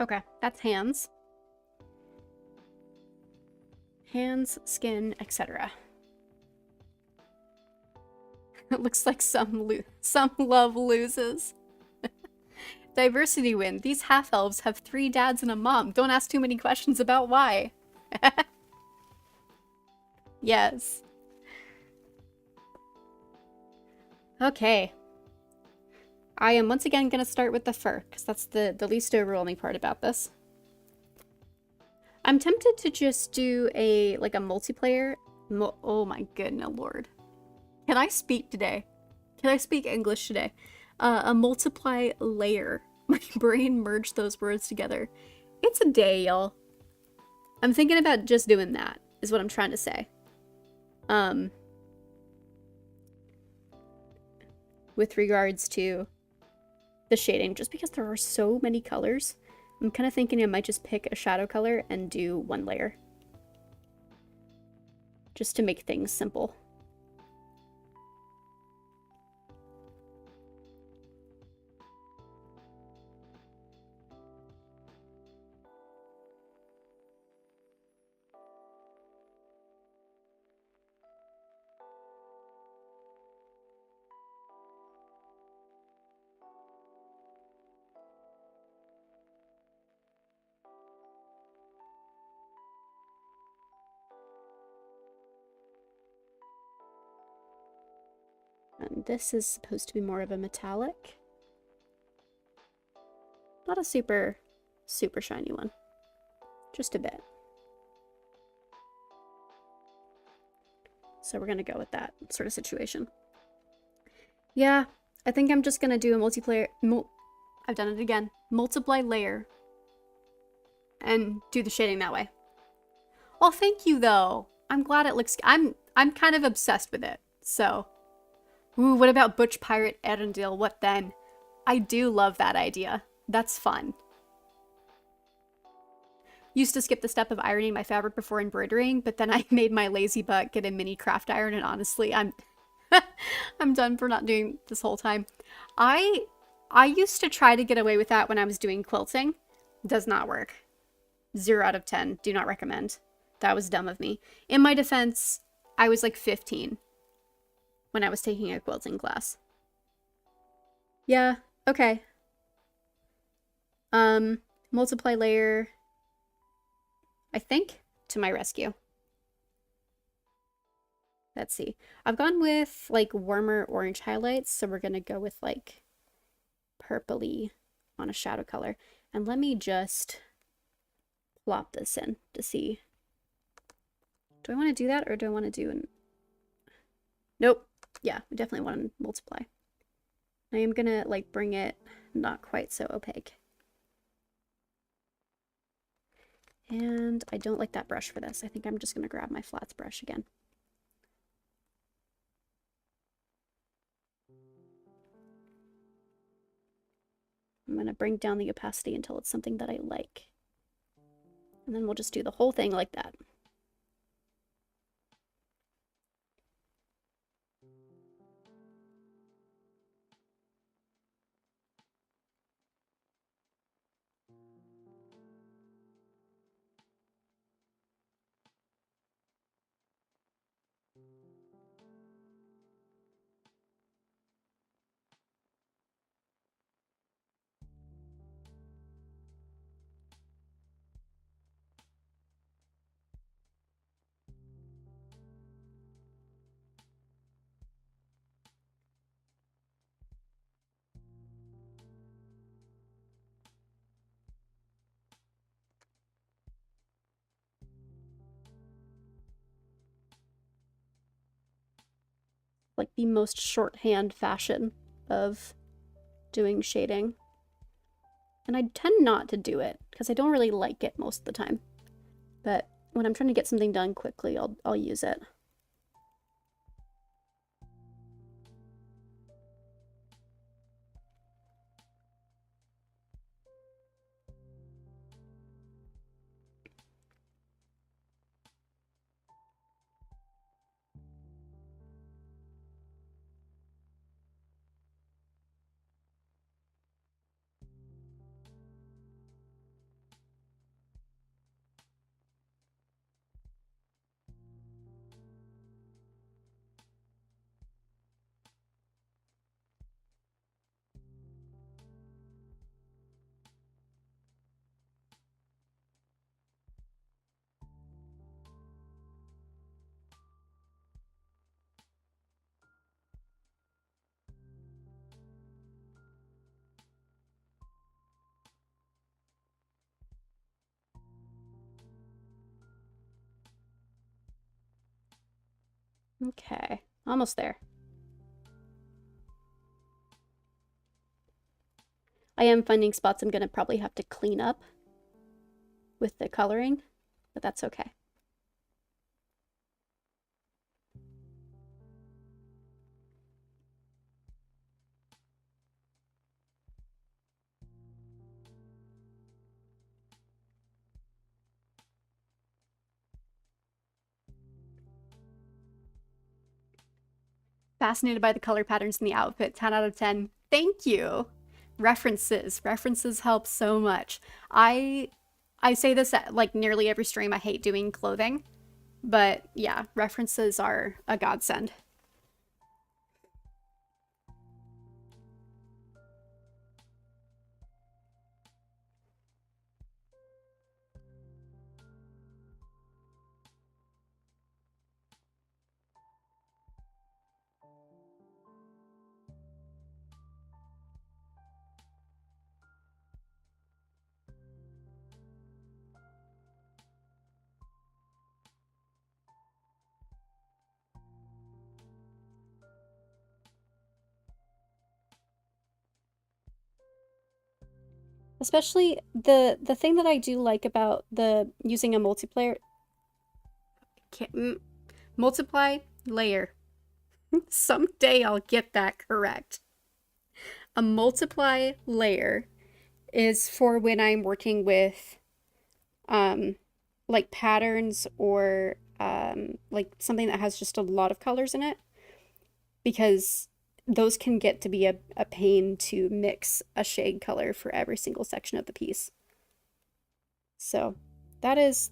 [SPEAKER 1] Okay, that's hands. Hands, skin, etc. It looks like some love loses. Diversity win. These half-elves have 3 dads and a mom. Don't ask too many questions about why. Yes. Okay. I am once again going to start with the fur, because that's the least overwhelming part about this. I'm tempted to just do a multiplayer. Oh my goodness, Lord. Can I speak today? Can I speak English today? A multiply layer. My brain merged those words together. It's a day, y'all. I'm thinking about just doing that, is what I'm trying to say. With regards to the shading, just because there are so many colors, I'm kind of thinking I might just pick a shadow color and do 1 layer. Just to make things simple. This is supposed to be more of a metallic. Not a super, super shiny one. Just a bit. So we're gonna go with that sort of situation. Yeah, I think I'm just gonna do a multiplayer. I've done it again. Multiply layer. And do the shading that way. Oh, thank you though. I'm glad it looks. I'm kind of obsessed with it. So, ooh, what about Butch Pirate Arendelle? What then? I do love that idea. That's fun. Used to skip the step of ironing my fabric before embroidering, but then I made my lazy butt get a mini craft iron, and honestly, I'm I'm done for not doing this whole time. I used to try to get away with that when I was doing quilting. Does not work. 0 out of 10. Do not recommend. That was dumb of me. In my defense, I was like 15 when I was taking a quilting class. Yeah, okay. Multiply layer, I think, to my rescue. Let's see. I've gone with like warmer orange highlights, so we're gonna go with like purpley on a shadow color. And let me just plop this in to see. Do I want to do that, or do I want to do an... Nope. Yeah, we definitely want to multiply. I am gonna like bring it not quite so opaque. And I don't like that brush for this. I think I'm just gonna grab my flats brush again. I'm gonna bring down the opacity until it's something that I like. And then we'll just do the whole thing like that. Like the most shorthand fashion of doing shading. And I tend not to do it because I don't really like it most of the time. But when I'm trying to get something done quickly, I'll use it. Okay, almost there. I am finding spots I'm gonna probably have to clean up with the coloring, but that's okay. Fascinated by the color patterns in the outfit. 10 out of 10. Thank you. References. References help so much. I say this at like nearly every stream. I hate doing clothing. But yeah, references are a godsend. Especially the thing that I do like about the using a multiplayer multiply layer. Someday I'll get that correct. A multiply layer is for when I'm working with um like patterns or like something that has just a lot of colors in it, because those can get to be a pain to mix a shade color for every single section of the piece. So that is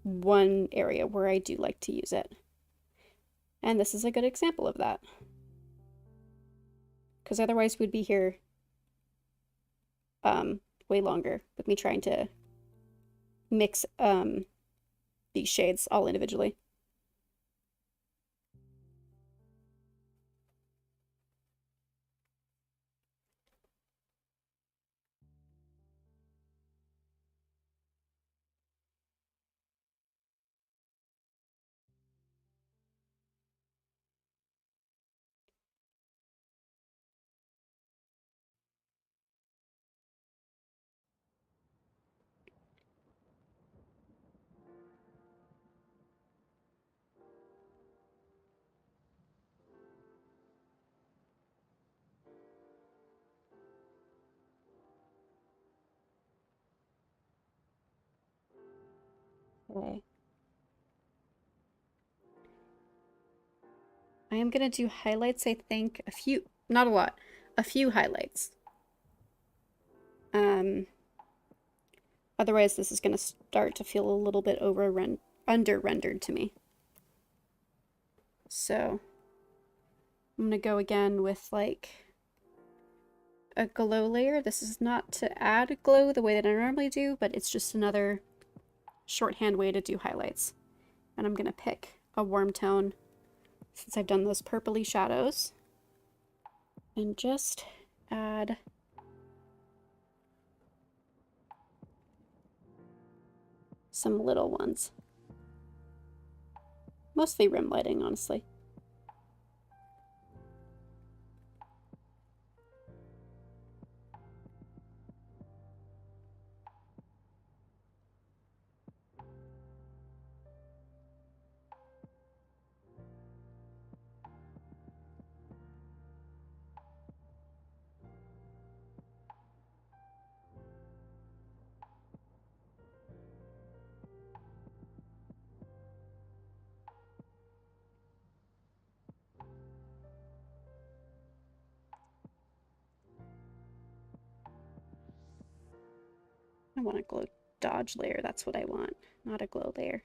[SPEAKER 1] one area where I do like to use it. And this is a good example of that. Because otherwise we'd be here way longer with me trying to mix these shades all individually. Okay. I am gonna do highlights, I think. A few, not a lot, a few highlights. Otherwise this is gonna start to feel a little bit under-rendered to me. So I'm gonna go again with like a glow layer. This is not to add glow the way that I normally do, but it's just another shorthand way to do highlights. And I'm gonna pick a warm tone since I've done those purpley shadows and just add some little ones. Mostly rim lighting, honestly. I want a glow dodge layer, that's what I want, not a glow layer.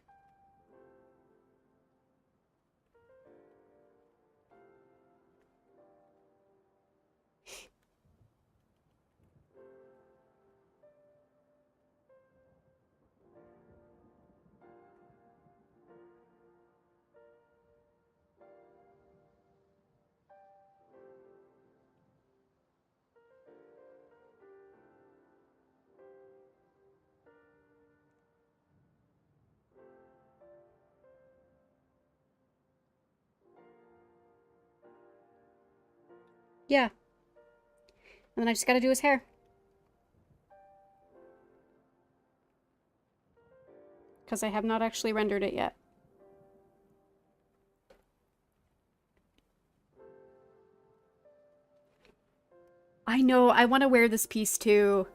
[SPEAKER 1] Yeah. And then I just gotta do his hair. Because I have not actually rendered it yet. I know, I want to wear this piece too.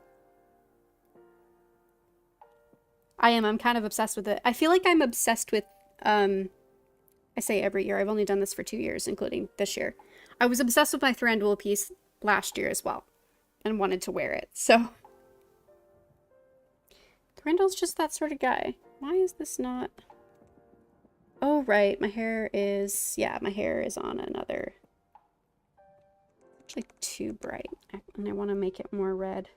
[SPEAKER 1] I'm kind of obsessed with it. I feel like I'm obsessed with, I say every year, I've only done this for 2 years, including this year. I was obsessed with my Thranduil piece last year as well, and wanted to wear it, so. Thranduil's just that sort of guy. Why is this not? Oh, right, my hair is, yeah, my hair is on another. It's like too bright, and I want to make it more red.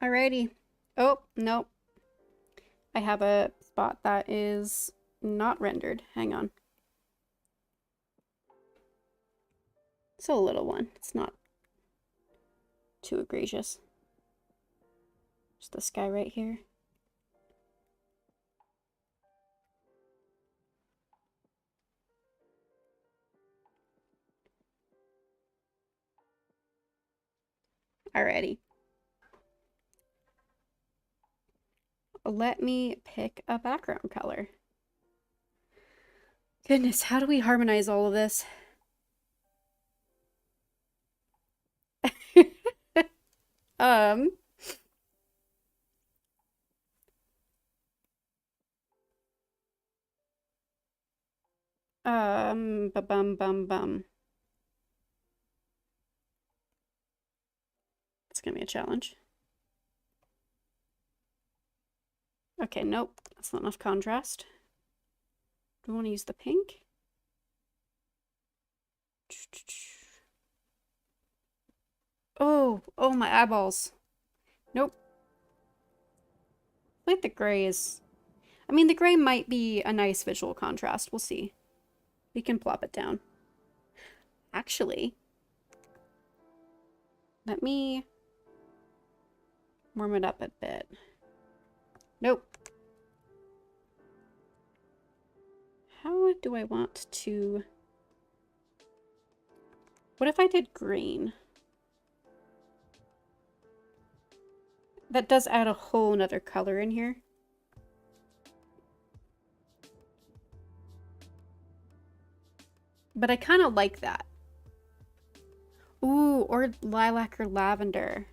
[SPEAKER 1] Alrighty. Oh, nope. I have a spot that is not rendered. Hang on. It's a little one. It's not too egregious. Just this guy right here. Alrighty. Let me pick a background color. Goodness, how do we harmonize all of this? um, bum. It's gonna be a challenge. Okay, nope, that's not enough contrast. Do we want to use the pink? Oh, my eyeballs. Nope. I think the gray is... I mean, the gray might be a nice visual contrast. We'll see. We can plop it down. Actually, let me warm it up a bit. Nope. How do I want to... What if I did green? That does add a whole nother color in here. But I kind of like that. Ooh, or lilac or lavender.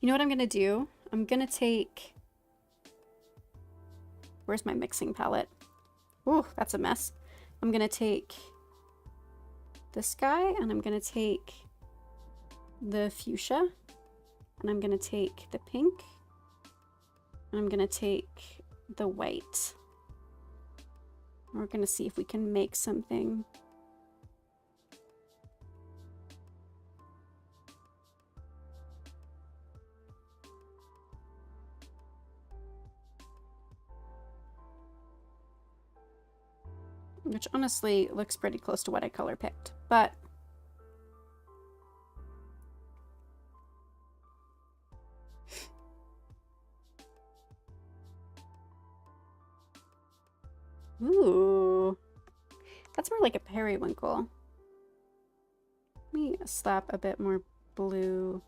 [SPEAKER 1] You know what I'm gonna do? I'm gonna take... Where's my mixing palette? Ooh, that's a mess. I'm gonna take this guy, and I'm gonna take the fuchsia, and I'm gonna take the pink, and I'm gonna take the white. We're gonna see if we can make something. Which honestly looks pretty close to what I color picked, but ooh, that's more like a periwinkle. Let me slap a bit more blue.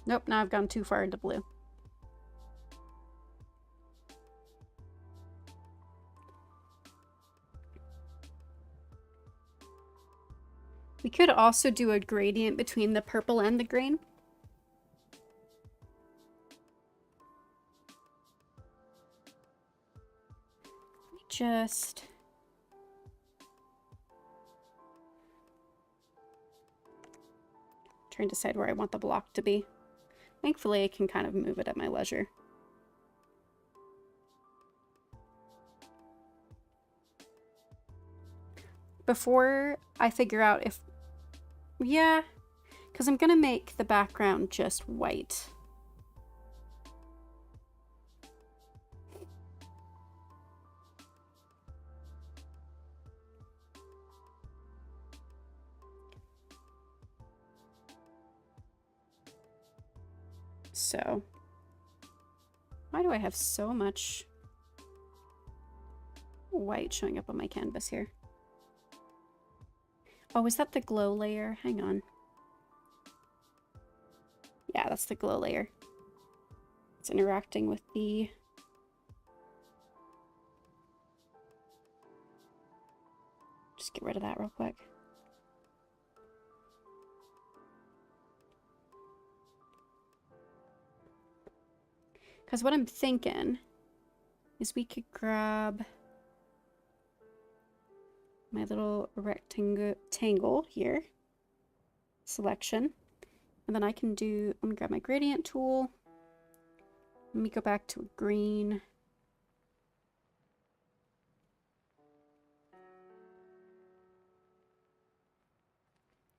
[SPEAKER 1] Nope, now I've gone too far into blue. We could also do a gradient between the purple and the green. Just... trying to decide where I want the block to be. Thankfully, I can kind of move it at my leisure. Before I figure out if... Yeah, because I'm going to make the background just white. So, why do I have so much white showing up on my canvas here? Oh, is that the glow layer? Hang on. Yeah, that's the glow layer. It's interacting with the... Just get rid of that real quick. Because what I'm thinking is we could grab my little rectangle here, selection, and then I can do, I'm gonna grab my gradient tool. Let me go back to green.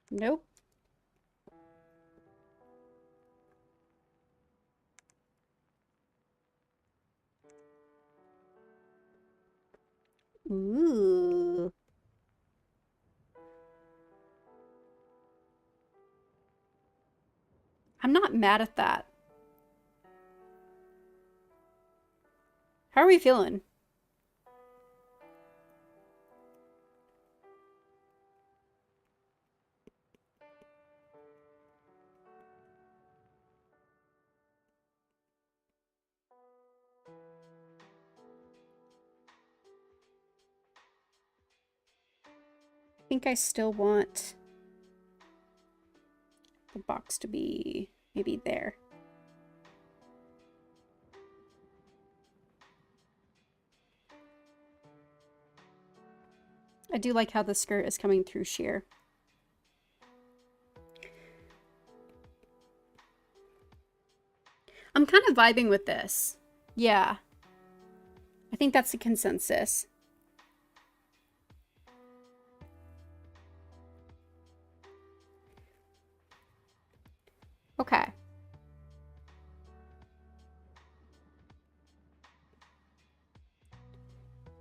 [SPEAKER 1] Nope. Ooh. I'm not mad at that. How are we feeling? I think I still want the box to be maybe there. I do like how the skirt is coming through sheer. I'm kind of vibing with this. Yeah. I think that's the consensus. Okay.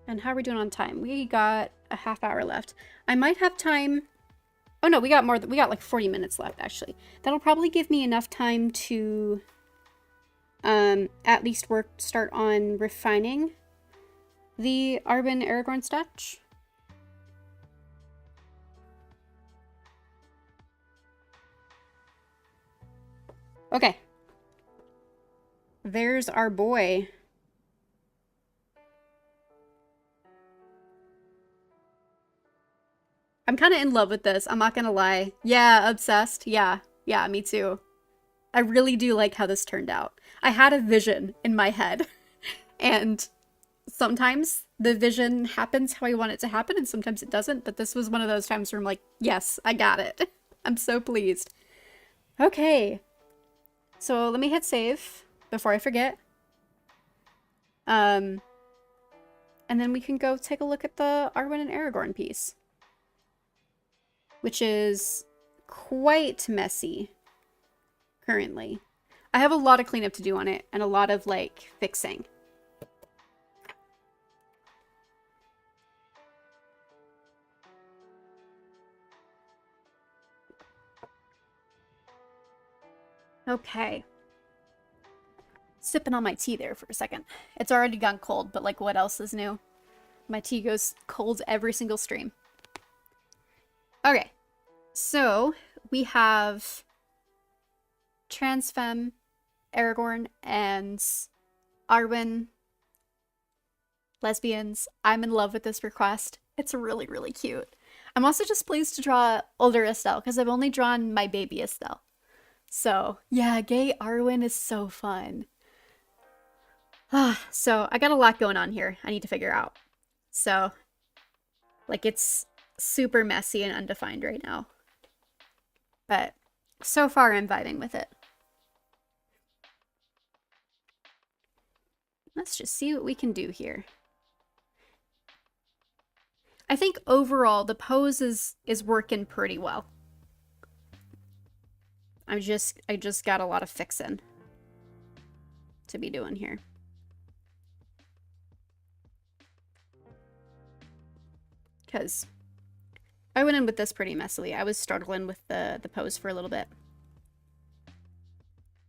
[SPEAKER 1] And how are we doing on time? We got a half hour left. I might have time. Oh no, we got more. We got like 40 minutes left actually. That'll probably give me enough time to at least start on refining the Arwen Aragorn statue. Okay. There's our boy. I'm kind of in love with this. I'm not gonna lie. Yeah, obsessed. Yeah. Yeah, me too. I really do like how this turned out. I had a vision in my head, and sometimes the vision happens how I want it to happen, and sometimes it doesn't, but this was one of those times where I'm like, yes, I got it. I'm so pleased. Okay. So let me hit save before I forget. And then we can go take a look at the Arwen and Aragorn piece, which is quite messy currently. I have a lot of cleanup to do on it and a lot of like fixing. Okay. Sipping on my tea there for a second. It's already gone cold, but like what else is new? My tea goes cold every single stream. Okay. So we have Transfemme, Aragorn, and Arwen. Lesbians. I'm in love with this request. It's really, really cute. I'm also just pleased to draw older Estelle because I've only drawn my baby Estelle. So yeah, gay Arwen is so fun. So I got a lot going on here I need to figure out. So like it's super messy and undefined right now. But so far I'm vibing with it. Let's just see what we can do here. I think overall the pose is working pretty well. I just got a lot of fixing to be doing here. Because I went in with this pretty messily. I was struggling with the pose for a little bit.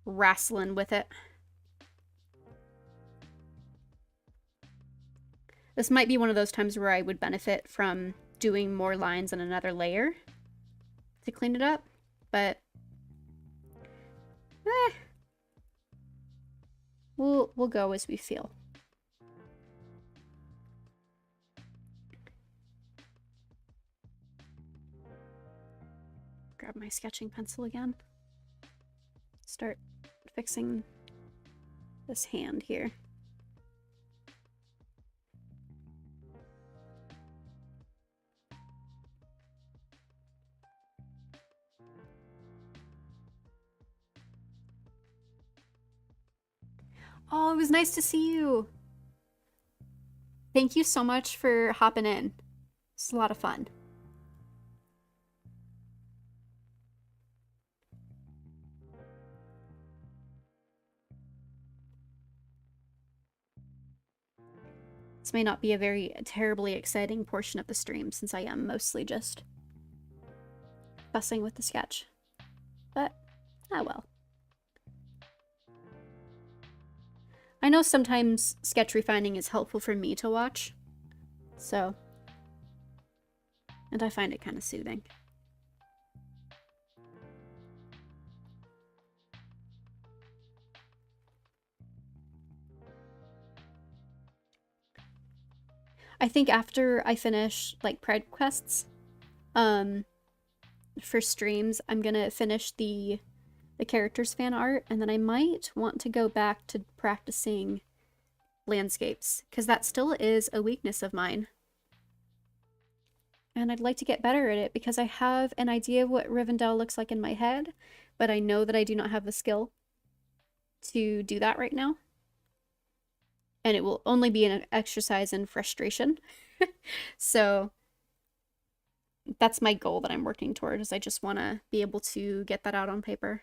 [SPEAKER 1] Wrestling with it. This might be one of those times where I would benefit from doing more lines on another layer to clean it up, but we'll go as we feel. Grab my sketching pencil again. Start fixing this hand here. Oh, it was nice to see you. Thank you so much for hopping in. It's a lot of fun. This may not be a very terribly exciting portion of the stream since I am mostly just fussing with the sketch. But, ah well. I know sometimes sketch refining is helpful for me to watch, so... And I find it kind of soothing. I think after I finish, like, Pride quests, for streams, I'm gonna finish the characters fan art, and then I might want to go back to practicing landscapes, because that still is a weakness of mine. And I'd like to get better at it, because I have an idea of what Rivendell looks like in my head, but I know that I do not have the skill to do that right now. And it will only be an exercise in frustration. So that's my goal that I'm working toward, is I just want to be able to get that out on paper.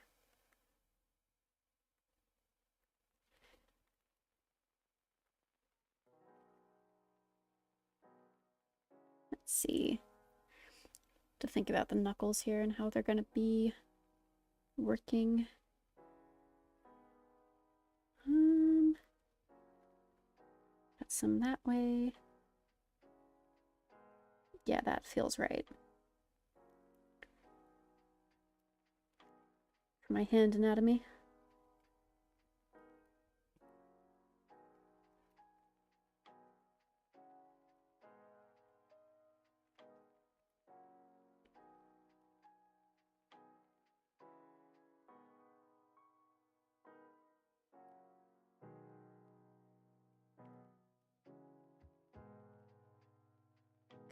[SPEAKER 1] Let's see. To think about the knuckles here and how they're going to be working. Got some that way. Yeah, that feels right. For my hand anatomy.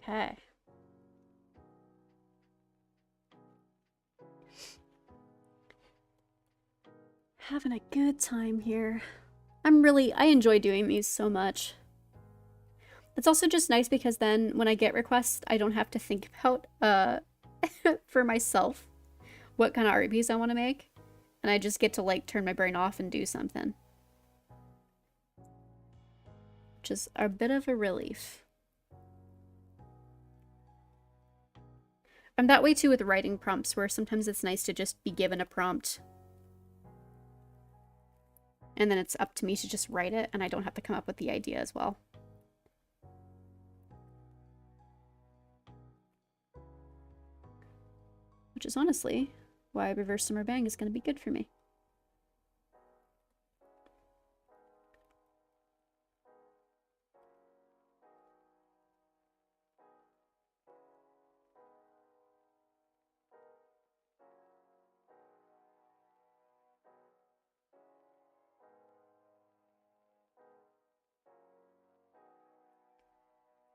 [SPEAKER 1] Okay. Having a good time here. I enjoy doing these so much. It's also just nice because then when I get requests, I don't have to think about, for myself, what kind of art piece I want to make. And I just get to, like, turn my brain off and do something. Which is a bit of a relief. I'm that way too with writing prompts, where sometimes it's nice to just be given a prompt. And then it's up to me to just write it, and I don't have to come up with the idea as well. Which is honestly why reverse summer bang is going to be good for me.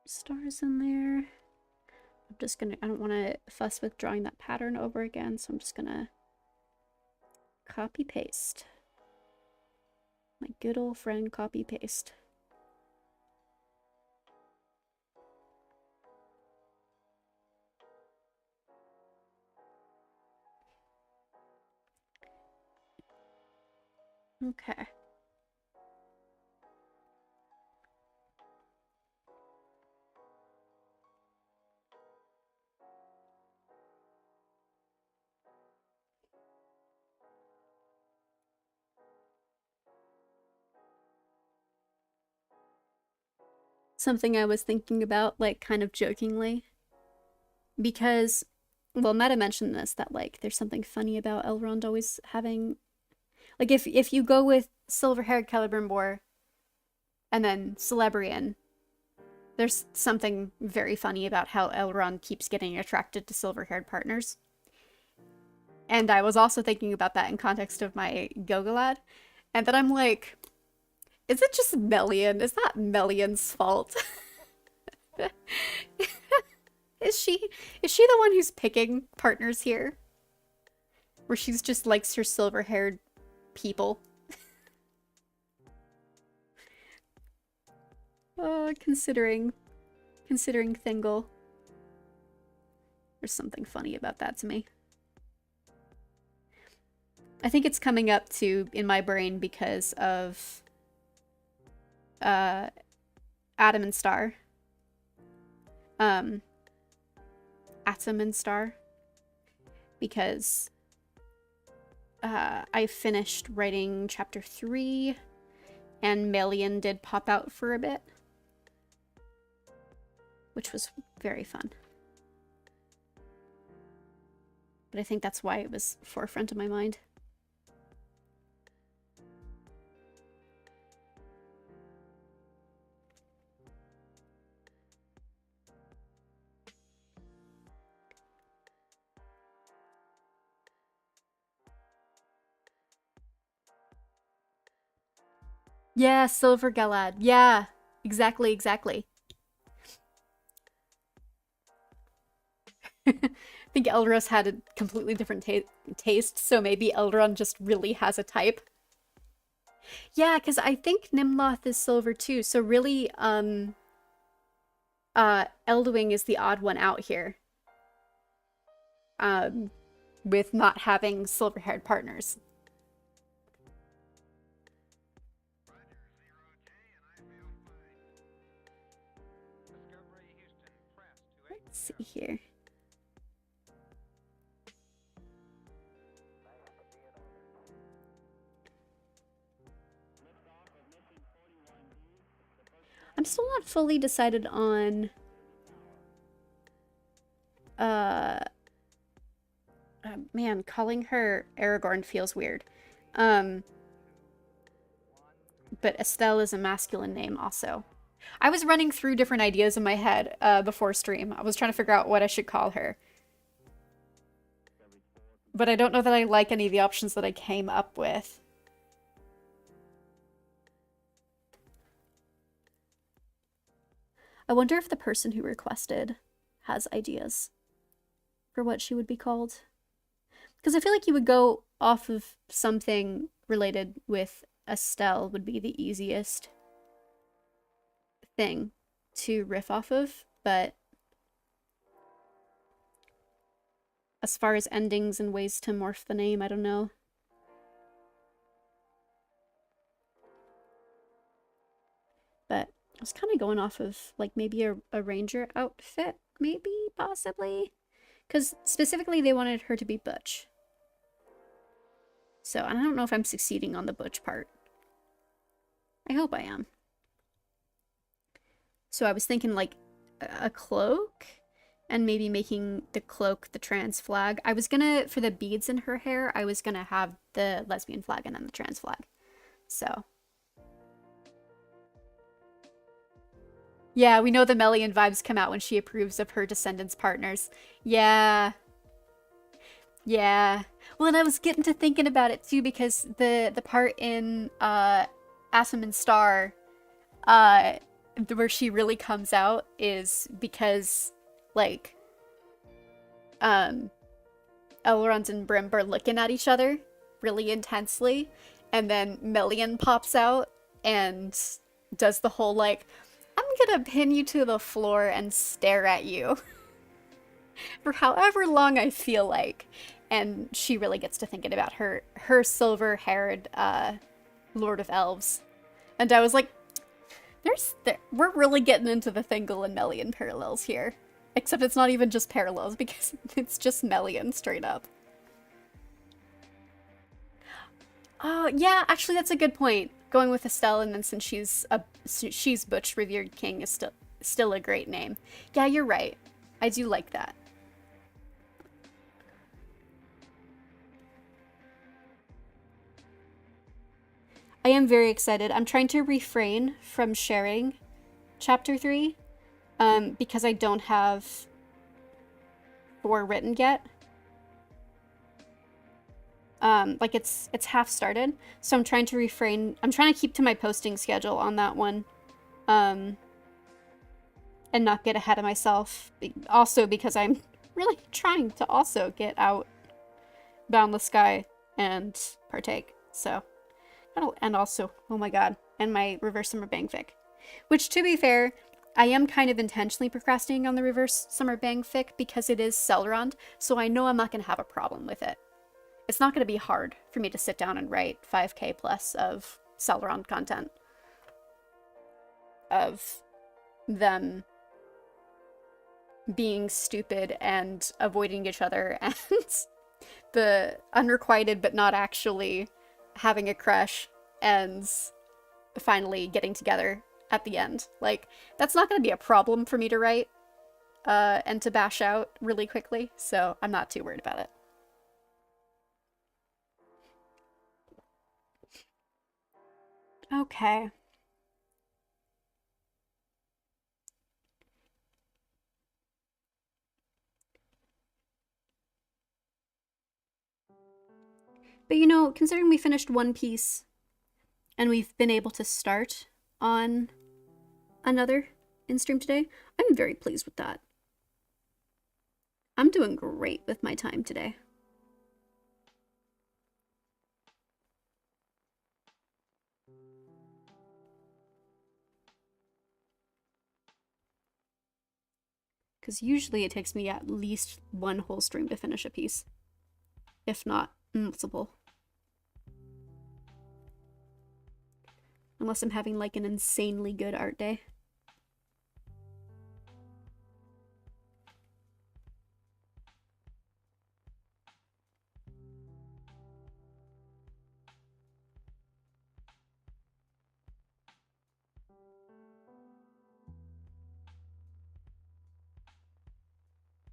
[SPEAKER 1] Stars in there. I'm just gonna, I don't want to fuss with drawing that pattern over again, so I'm just gonna copy paste. My good old friend copy paste. Okay. Something I was thinking about, like, kind of jokingly, because, well, Meta mentioned this, that, like, there's something funny about Elrond always having, like, if you go with silver-haired Celebrimbor and then Celebrian, there's something very funny about how Elrond keeps getting attracted to silver-haired partners. And I was also thinking about that in context of my Gogolad, and then I'm like, is it just Melian? Is that Melian's fault? Is she the one who's picking partners here? Where she's just likes her silver-haired people? Considering Thingle. There's something funny about that to me. I think it's coming up to in my brain because of Atom and Star. Atom and Star. Because I finished writing chapter 3 and Melian did pop out for a bit, which was very fun. But I think that's why it was forefront of my mind. Yeah, Silver Galad. Yeah, exactly. I think Elros had a completely different taste, so maybe Elrond just really has a type. Yeah, because I think Nimloth is silver too, so really, Eldwing is the odd one out here. With not having silver-haired partners. Let's see here. I'm still not fully decided on man, calling her Aragorn feels weird. But Estelle is a masculine name also. I was running through different ideas in my head before stream. I was trying to figure out what I should call her. But I don't know that I like any of the options that I came up with. I wonder if the person who requested has ideas for what she would be called. Because I feel like you would go off of something related with Estelle would be the easiest thing to riff off of, but as far as endings and ways to morph the name, I don't know. But I was kind of going off of like maybe a ranger outfit, maybe, possibly. Because specifically they wanted her to be butch. So I don't know if I'm succeeding on the butch part. I hope I am. So I was thinking like a cloak and maybe making the cloak the trans flag. I was gonna, for the beads in her hair, I was gonna have the lesbian flag and then the trans flag. So. Yeah, we know the Melian vibes come out when she approves of her descendants' partners. Yeah. Yeah. Well, and I was getting to thinking about it too because the part in Atom and Star where she really comes out is because like Elrond and Brimp are looking at each other really intensely, and then Melian pops out and does the whole like, I'm gonna pin you to the floor and stare at you for however long I feel like. And she really gets to thinking about her silver-haired Lord of Elves. And I was like, we're really getting into the Thingol and Melian parallels here. Except it's not even just parallels, because it's just Melian straight up. Oh, yeah, actually that's a good point. Going with Estelle, and then since she's Butch Revered King is still a great name. Yeah, you're right. I do like that. I am very excited. I'm trying to refrain from sharing chapter 3 because I don't have 4 written yet. Like it's half started, so I'm trying to refrain. I'm trying to keep to my posting schedule on that one, and not get ahead of myself. Also because I'm really trying to also get out Boundless Sky and partake. So, and also, oh my god, and my Reverse Summer Bangfic. Which, to be fair, I am kind of intentionally procrastinating on the reverse summer bang fic because it is Celeron, so I know I'm not going to have a problem with it. It's not going to be hard for me to sit down and write 5k plus of Celeron content. Of them being stupid and avoiding each other and the unrequited but not actually having a crush and finally getting together at the end. Like, that's not going to be a problem for me to write and to bash out really quickly, so I'm not too worried about it. Okay. But you know, considering we finished One Piece and we've been able to start on another in stream today, I'm very pleased with that. I'm doing great with my time today. Because usually it takes me at least one whole stream to finish a piece, if not multiple. Unless I'm having like an insanely good art day.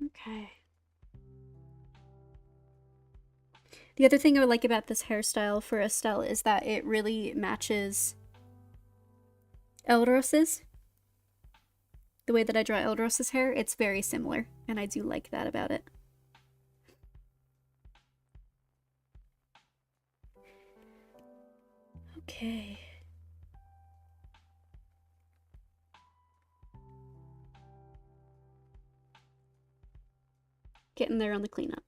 [SPEAKER 1] Okay. The other thing I like about this hairstyle for Estelle is that it really matches Elros's. The way that I draw Elros's hair, it's very similar, and I do like that about it. Okay. Getting there on the cleanup.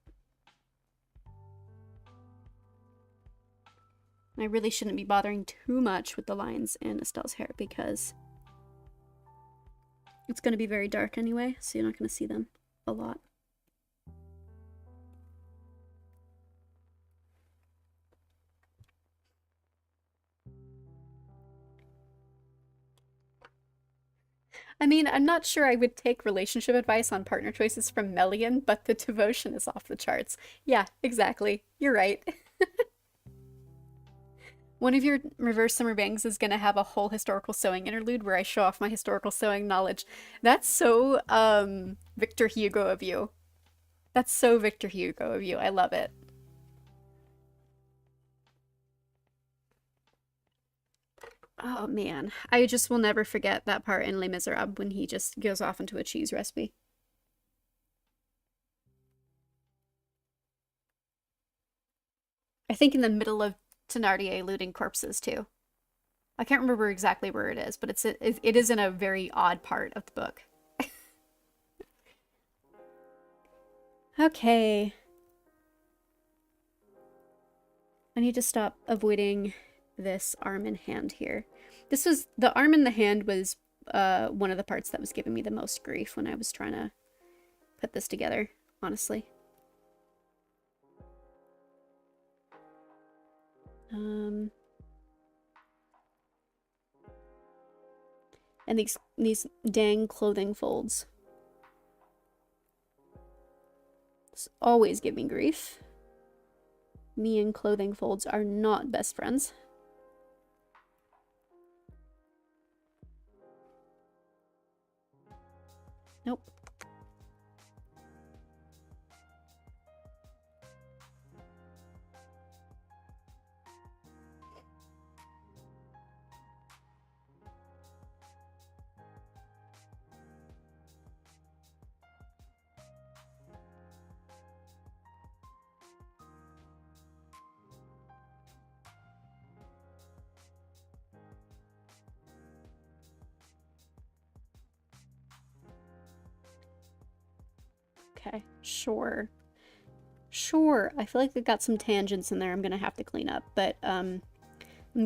[SPEAKER 1] I really shouldn't be bothering too much with the lines in Estelle's hair because it's going to be very dark anyway, so you're not going to see them a lot. I mean, I'm not sure I would take relationship advice on partner choices from Melian, but the devotion is off the charts. Yeah, exactly. You're right. One of your reverse summer bangs is going to have a whole historical sewing interlude where I show off my historical sewing knowledge. That's so, Victor Hugo of you. That's so Victor Hugo of you. I love it. Oh man, I just will never forget that part in Les Miserables when he just goes off into a cheese recipe. I think in the middle of Thenardier looting corpses too. I can't remember exactly where it is, but it is in a very odd part of the book. Okay. I need to stop avoiding this arm and hand here. The arm and the hand was one of the parts that was giving me the most grief when I was trying to put this together, honestly. And these dang clothing folds. This always give me grief. Me and clothing folds are not best friends. Nope. Okay, sure. Sure, I feel like I got some tangents in there I'm gonna have to clean up, but I'm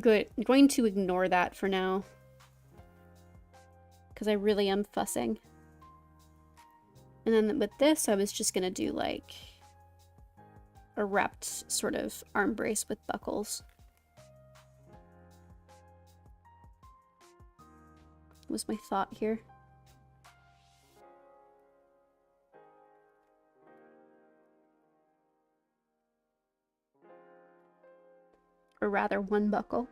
[SPEAKER 1] going to ignore that for now. because I really am fussing. And then with this, I was just gonna do like a wrapped sort of arm brace with buckles. Was my thought here. Or rather, one buckle.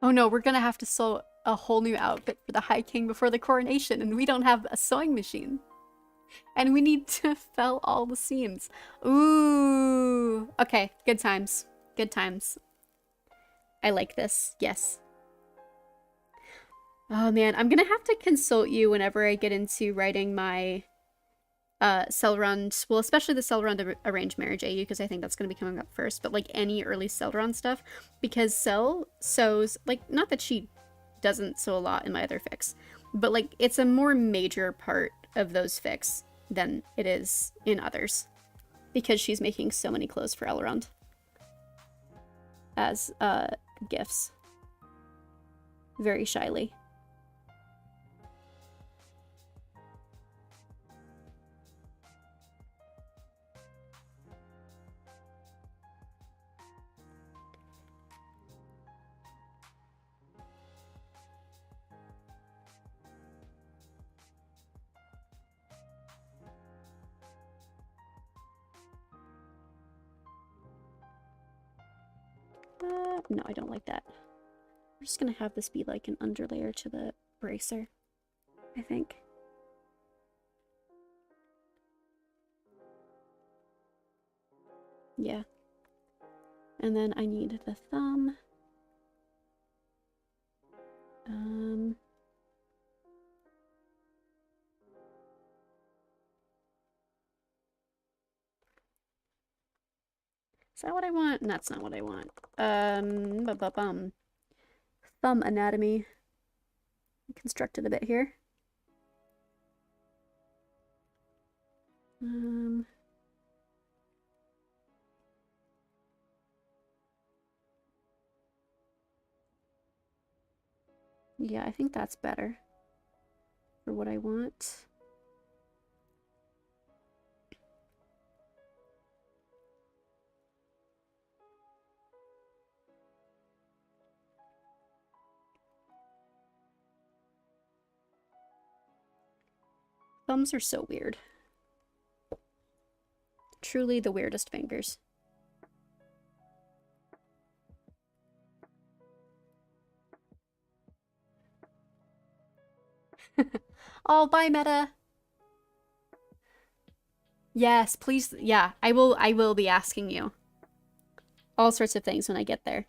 [SPEAKER 1] Oh no, we're gonna have to sew a whole new outfit for the High King before the coronation, and we don't have a sewing machine. And we need to fell all the seams. Ooh. Okay, good times. Good times. I like this. Yes. Oh man, I'm gonna have to consult you whenever I get into writing my Selrond, well, especially the Selrond Arranged Marriage AU, because I think that's going to be coming up first, but like any early Selrond stuff, because Sel sews, like, not that she doesn't sew a lot in my other fics, but like it's a more major part of those fics than it is in others, because she's making so many clothes for Elrond as gifts, very shyly. No, I don't like that. We're just gonna have this be like an underlayer to the bracer, I think. Yeah. And then I need the thumb. Is that what I want? That's not what I want. Thumb anatomy. Constructed a bit here. Yeah, I think that's better for what I want. Thumbs are so weird. Truly the weirdest fingers. Oh, bye, Meta. Yes, please. Yeah, I will be asking you all sorts of things when I get there.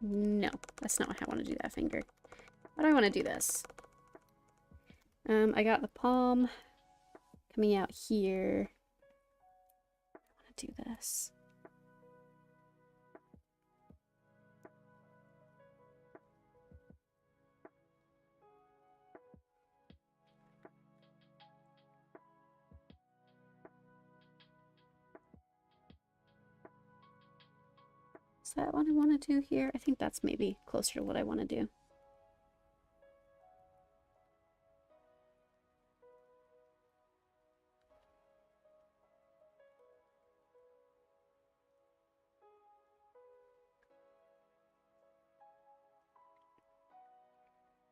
[SPEAKER 1] No, that's not how I want to do that finger. How do I want to do this? I got the palm coming out here. I want to do this. Is that what I want to do here? I think that's maybe closer to what I want to do.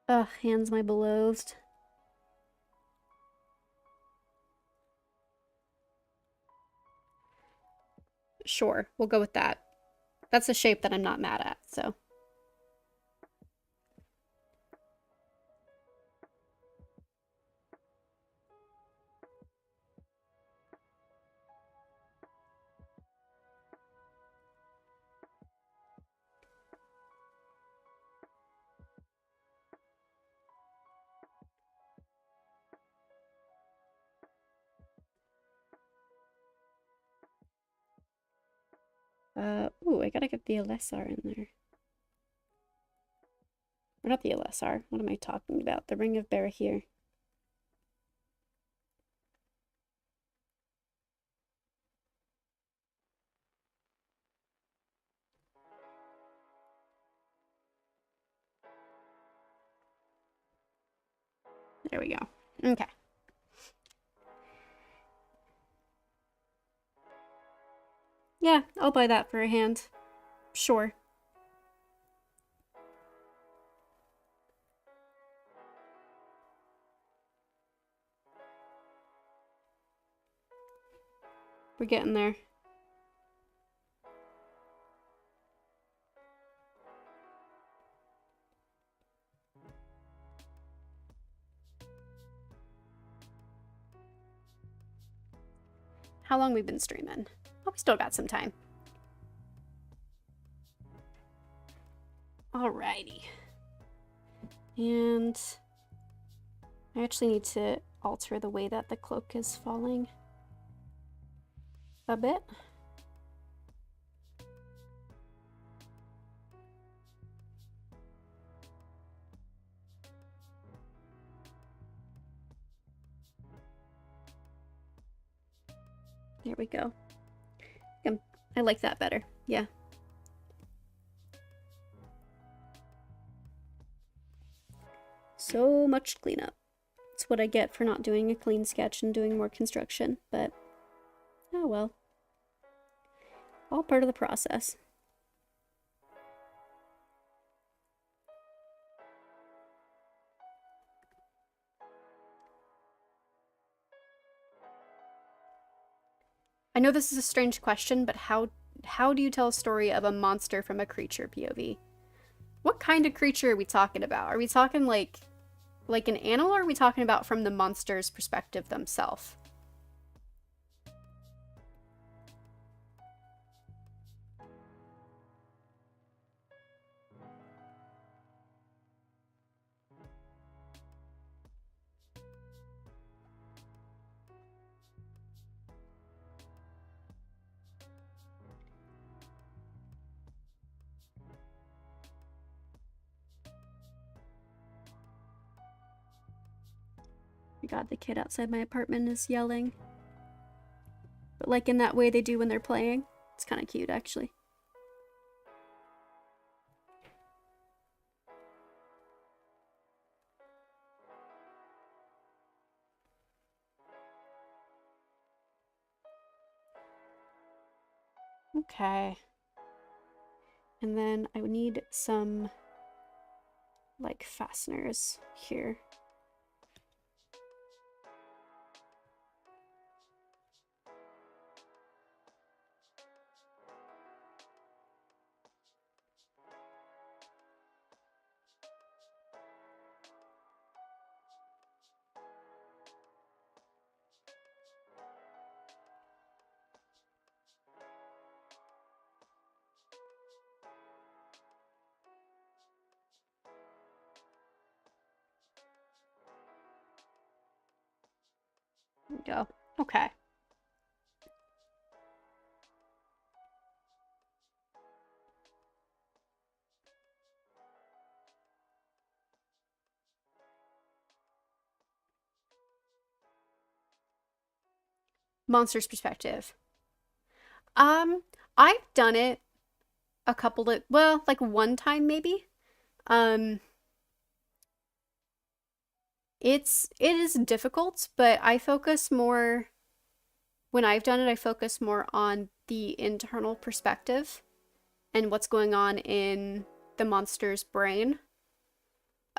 [SPEAKER 1] Ugh, hands my beloved. Sure, we'll go with that. That's a shape that I'm not mad at, so. Ooh, I gotta get the LSR in there. Or not the LSR. What am I talking about? The Ring of Barahir. There we go. Okay. Yeah, I'll buy that for a hand. Sure. We're getting there. How long we been streaming? Oh, we still got some time. Alrighty. And I actually need to alter the way that the cloak is falling a bit. There we go. I like that better. Yeah. So much cleanup. It's what I get for not doing a clean sketch and doing more construction, but oh well. All part of the process. I know this is a strange question, but how do you tell a story of a monster from a creature POV? What kind of creature are we talking about? Are we talking like an animal, or are we talking about from the monster's perspective themselves? God, the kid outside my apartment is yelling. But like in that way they do when they're playing. It's kind of cute, actually. Okay. And then I would need some, like, fasteners here. There we go. Okay. Monster's perspective. I've done it a couple of, well, like one time maybe. It is difficult, but I focus more, when I've done it, I focus more on the internal perspective and what's going on in the monster's brain.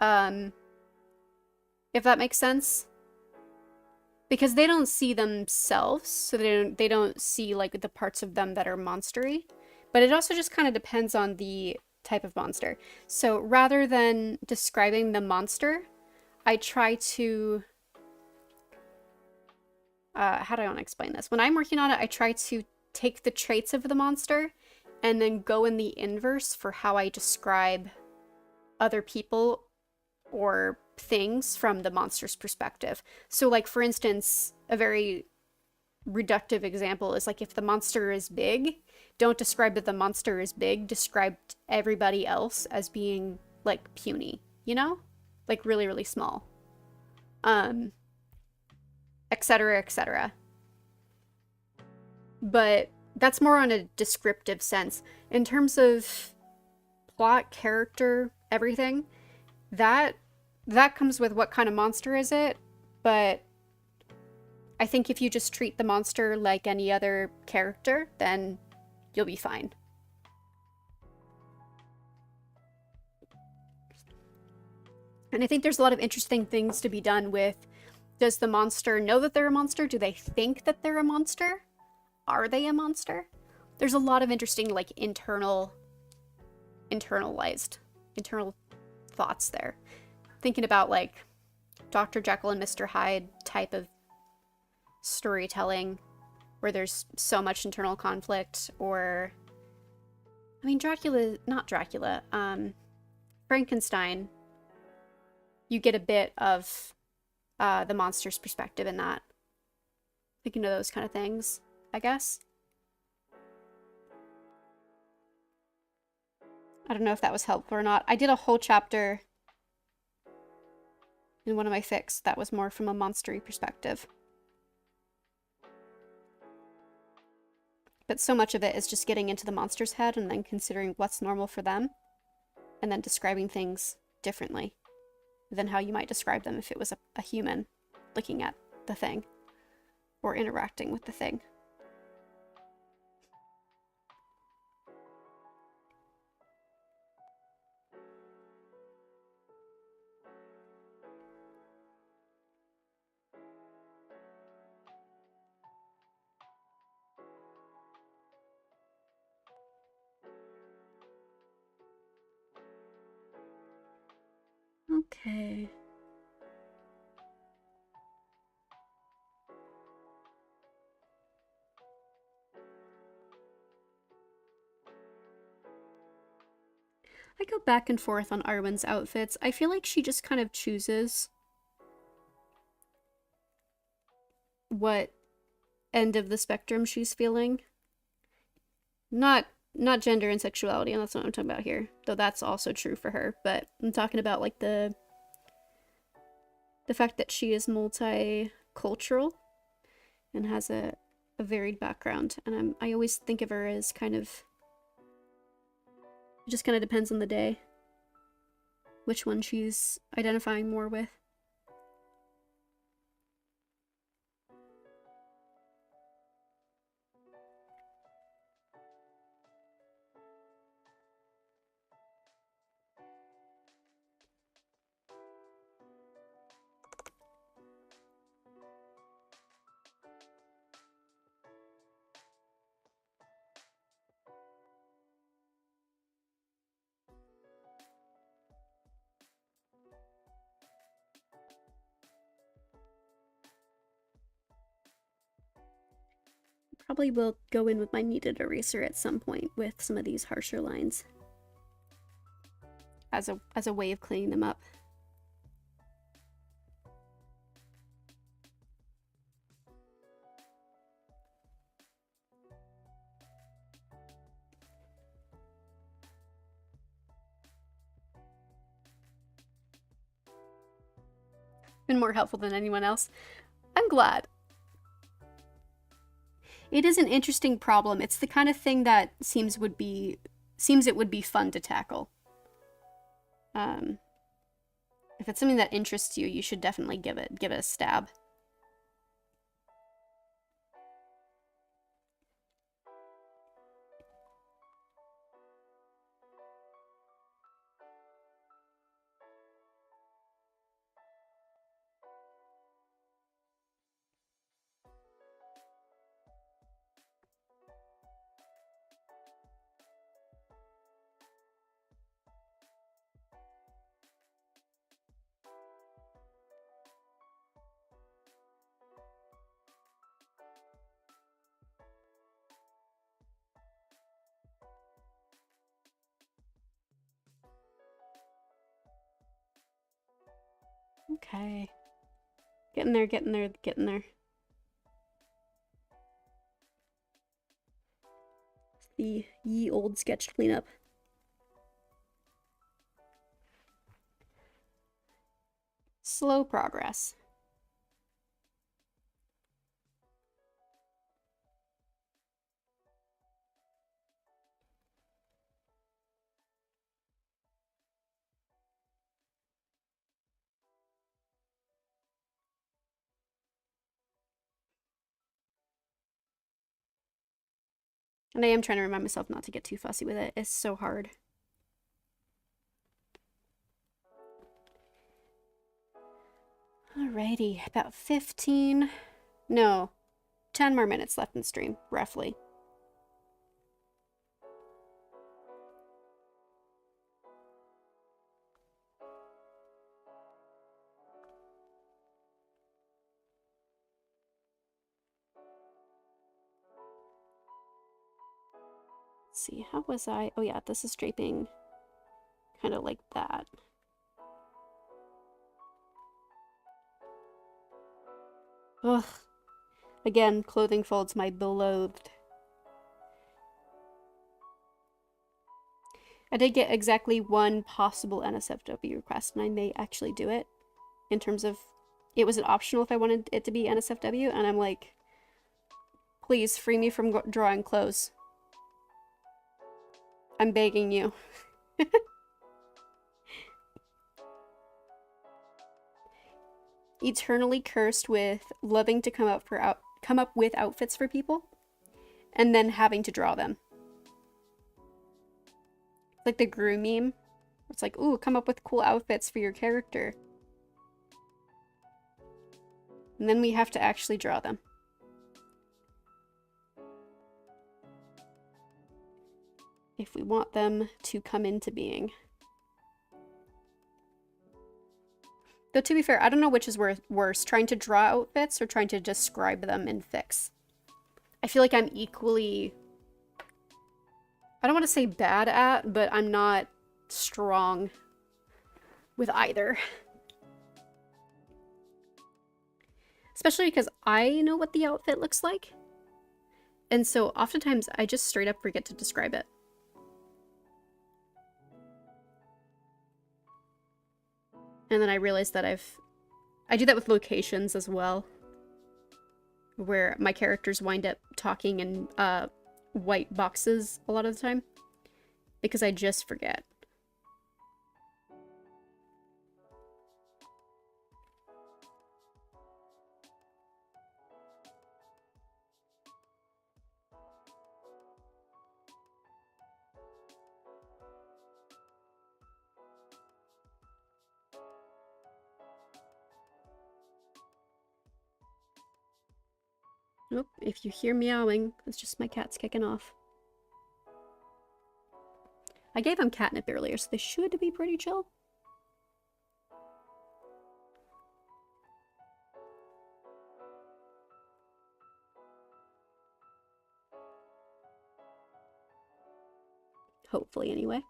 [SPEAKER 1] If that makes sense. Because they don't see themselves, so they don't see like the parts of them that are monstery. But it also just kind of depends on the type of monster. So rather than describing the monster, I try to how do I want to explain this? When I'm working on it, I try to take the traits of the monster and then go in the inverse for how I describe other people or things from the monster's perspective. So like, for instance, a very reductive example is like if the monster is big, don't describe that the monster is big, describe everybody else as being like puny, you know? Like really, really small. Etc., etc. But that's more on a descriptive sense. In terms of plot, character, everything, that comes with what kind of monster is it, but I think if you just treat the monster like any other character, then you'll be fine. And I think there's a lot of interesting things to be done with, does the monster know that they're a monster? Do they think that they're a monster? Are they a monster? There's a lot of interesting, like, internal thoughts there. Thinking about, like, Dr. Jekyll and Mr. Hyde type of storytelling where there's so much internal conflict, or I mean Frankenstein, you get a bit of the monster's perspective in that. Thinking of those kind of things, I guess. I don't know if that was helpful or not. I did a whole chapter in one of my fics that was more from a monstery perspective. But so much of it is just getting into the monster's head and then considering what's normal for them, and then describing things differently than how you might describe them if it was a human looking at the thing or interacting with the thing. Okay. I go back and forth on Arwen's outfits. I feel like she just kind of chooses what end of the spectrum she's feeling. Not gender and sexuality, and that's not what I'm talking about here. Though that's also true for her, but I'm talking about like the fact that she is multicultural and has a varied background. And I always think of her as kind of, it just kind of depends on the day which one she's identifying more with. Probably will go in with my kneaded eraser at some point with some of these harsher lines as a way of cleaning them up. Been more helpful than anyone else. I'm glad. It is an interesting problem. It's the kind of thing that seems it would be fun to tackle. If it's something that interests you, you should definitely give it a stab. Okay. Getting there, getting there, getting there. the ye old sketch cleanup. Slow progress. And I am trying to remind myself not to get too fussy with it. It's so hard. Alrighty, about 15, no, 10 more minutes left in the stream, roughly. Let's see, how was I? Oh yeah, this is draping kind of like that. Ugh. Again, clothing folds, my beloved. I did get exactly one possible NSFW request, and I may actually do it. In terms of, it was an optional if I wanted it to be NSFW, and I'm like, please free me from drawing clothes. I'm begging you. Eternally cursed with loving to come up with outfits for people, and then having to draw them. Like the Gru meme. It's like, ooh, come up with cool outfits for your character. And then we have to actually draw them. If we want them to come into being. Though to be fair, I don't know which is worse, trying to draw outfits or trying to describe them in fics. I feel like I'm equally, I don't want to say bad at, but I'm not strong with either. Especially because I know what the outfit looks like. And so oftentimes I just straight up forget to describe it. And then I realize that I do that with locations as well. Where my characters wind up talking in white boxes a lot of the time. Because I just forget. Nope, if you hear meowing, that's just my cats kicking off. I gave them catnip earlier, so they should be pretty chill. Hopefully, anyway.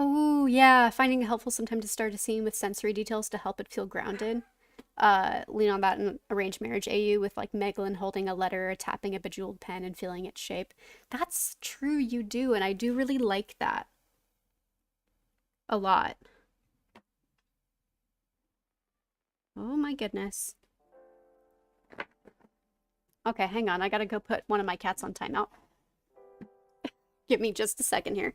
[SPEAKER 1] Oh, yeah, finding it helpful sometimes to start a scene with sensory details to help it feel grounded. Lean on that in Arranged Marriage AU with like Megalyn holding a letter, tapping a bejeweled pen, and feeling its shape. That's true, you do, and I do really like that. A lot. Oh my goodness. Okay, hang on, I gotta go put one of my cats on timeout. Give me just a second here.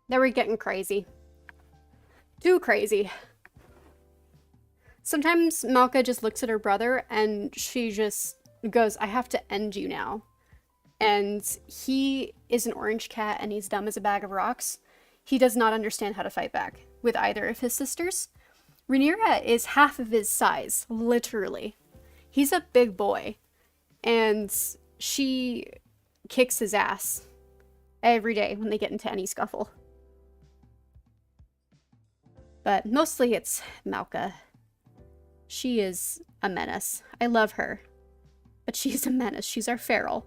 [SPEAKER 1] They were getting crazy. Too crazy. Sometimes Malka just looks at her brother and she just goes, I have to end you now. And he is an orange cat and he's dumb as a bag of rocks. He does not understand how to fight back with either of his sisters. Rhaenyra is half of his size, literally. He's a big boy. And she kicks his ass every day when they get into any scuffle. But mostly it's Malka. She is a menace. I love her. But she's a menace. She's our feral.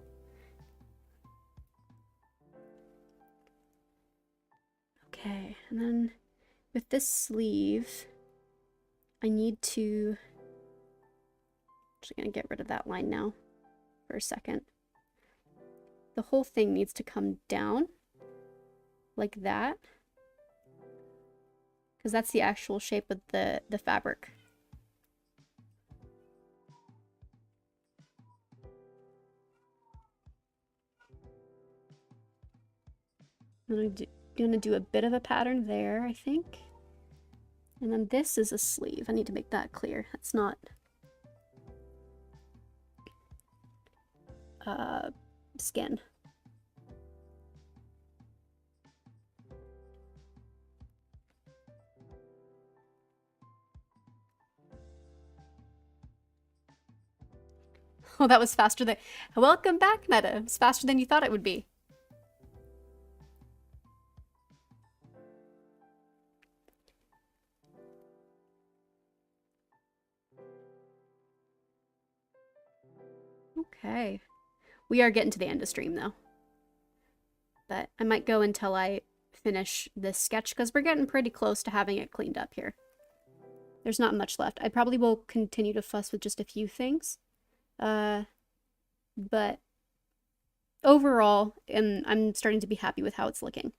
[SPEAKER 1] Okay, and then with this sleeve, I need to... I'm just gonna get rid of that line now for a second. The whole thing needs to come down like that, because that's the actual shape of the fabric. I'm gonna do a bit of a pattern there, I think. And then this is a sleeve. I need to make that clear. It's not skin. Oh, that was faster than... Welcome back, Meta. It's faster than you thought it would be. Okay. We are getting to the end of stream, though. But I might go until I finish this sketch, because we're getting pretty close to having it cleaned up here. There's not much left. I probably will continue to fuss with just a few things. But overall, I'm starting to be happy with how it's looking.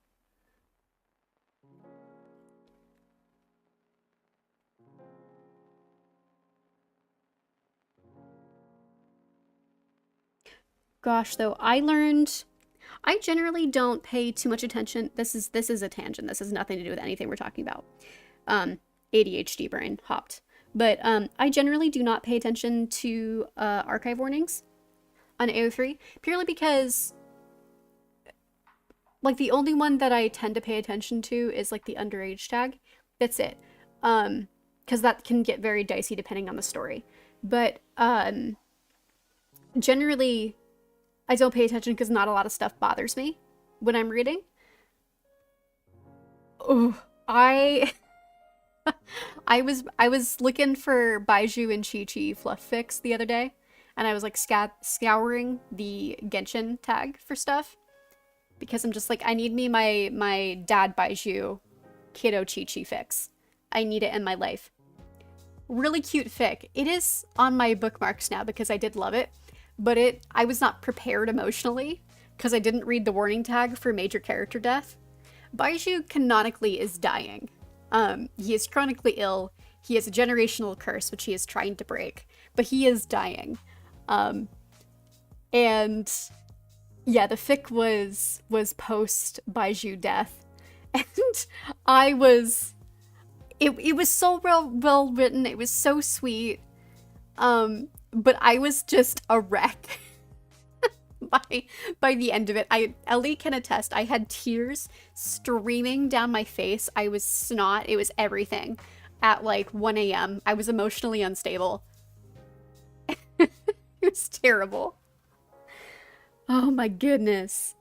[SPEAKER 1] Gosh, though, I generally don't pay too much attention. This is a tangent. This has nothing to do with anything we're talking about. ADHD brain hopped. But I generally do not pay attention to archive warnings on AO3, purely because, like, the only one that I tend to pay attention to is, like, the underage tag. That's it. Because that can get very dicey depending on the story. But generally, I don't pay attention because not a lot of stuff bothers me when I'm reading. Oh, I was looking for Baiju and Chi-Chi fluff fics the other day, and I was like scouring the Genshin tag for stuff, because I'm just like, I need me my dad Baiju kiddo Chi-Chi fix. I need it in my life. Really cute fic. It is on my bookmarks now because I did love it, but I was not prepared emotionally because I didn't read the warning tag for major character death. Baiju canonically is dying. He is chronically ill. He has a generational curse, which he is trying to break, but he is dying. And yeah, the fic was post Baiju death, and I was, it was so well written. It was so sweet. But I was just a wreck by the end of it. Ellie can attest, I had tears streaming down my face. I was snot. It was everything at like 1 a.m. I was emotionally unstable. It was terrible. Oh my goodness.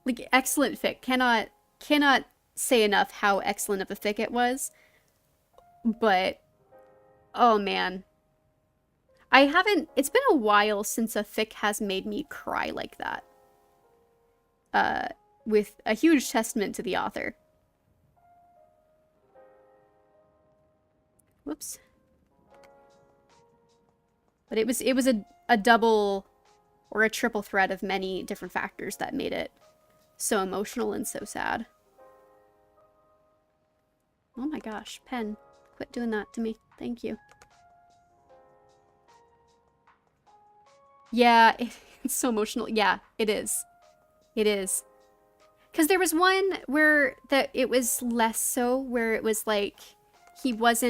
[SPEAKER 1] Like, excellent fic. Cannot say enough how excellent of a fic it was. But, oh man. It's been a while since a fic has made me cry like that. With a huge testament to the author. Whoops. But it was a double or a triple threat of many different factors that made it so emotional and so sad. Oh my gosh, pen. Quit doing that to me. Thank you. Yeah, it's so emotional. Yeah, it is. It is. Because there was one where it was less so, where it was like he was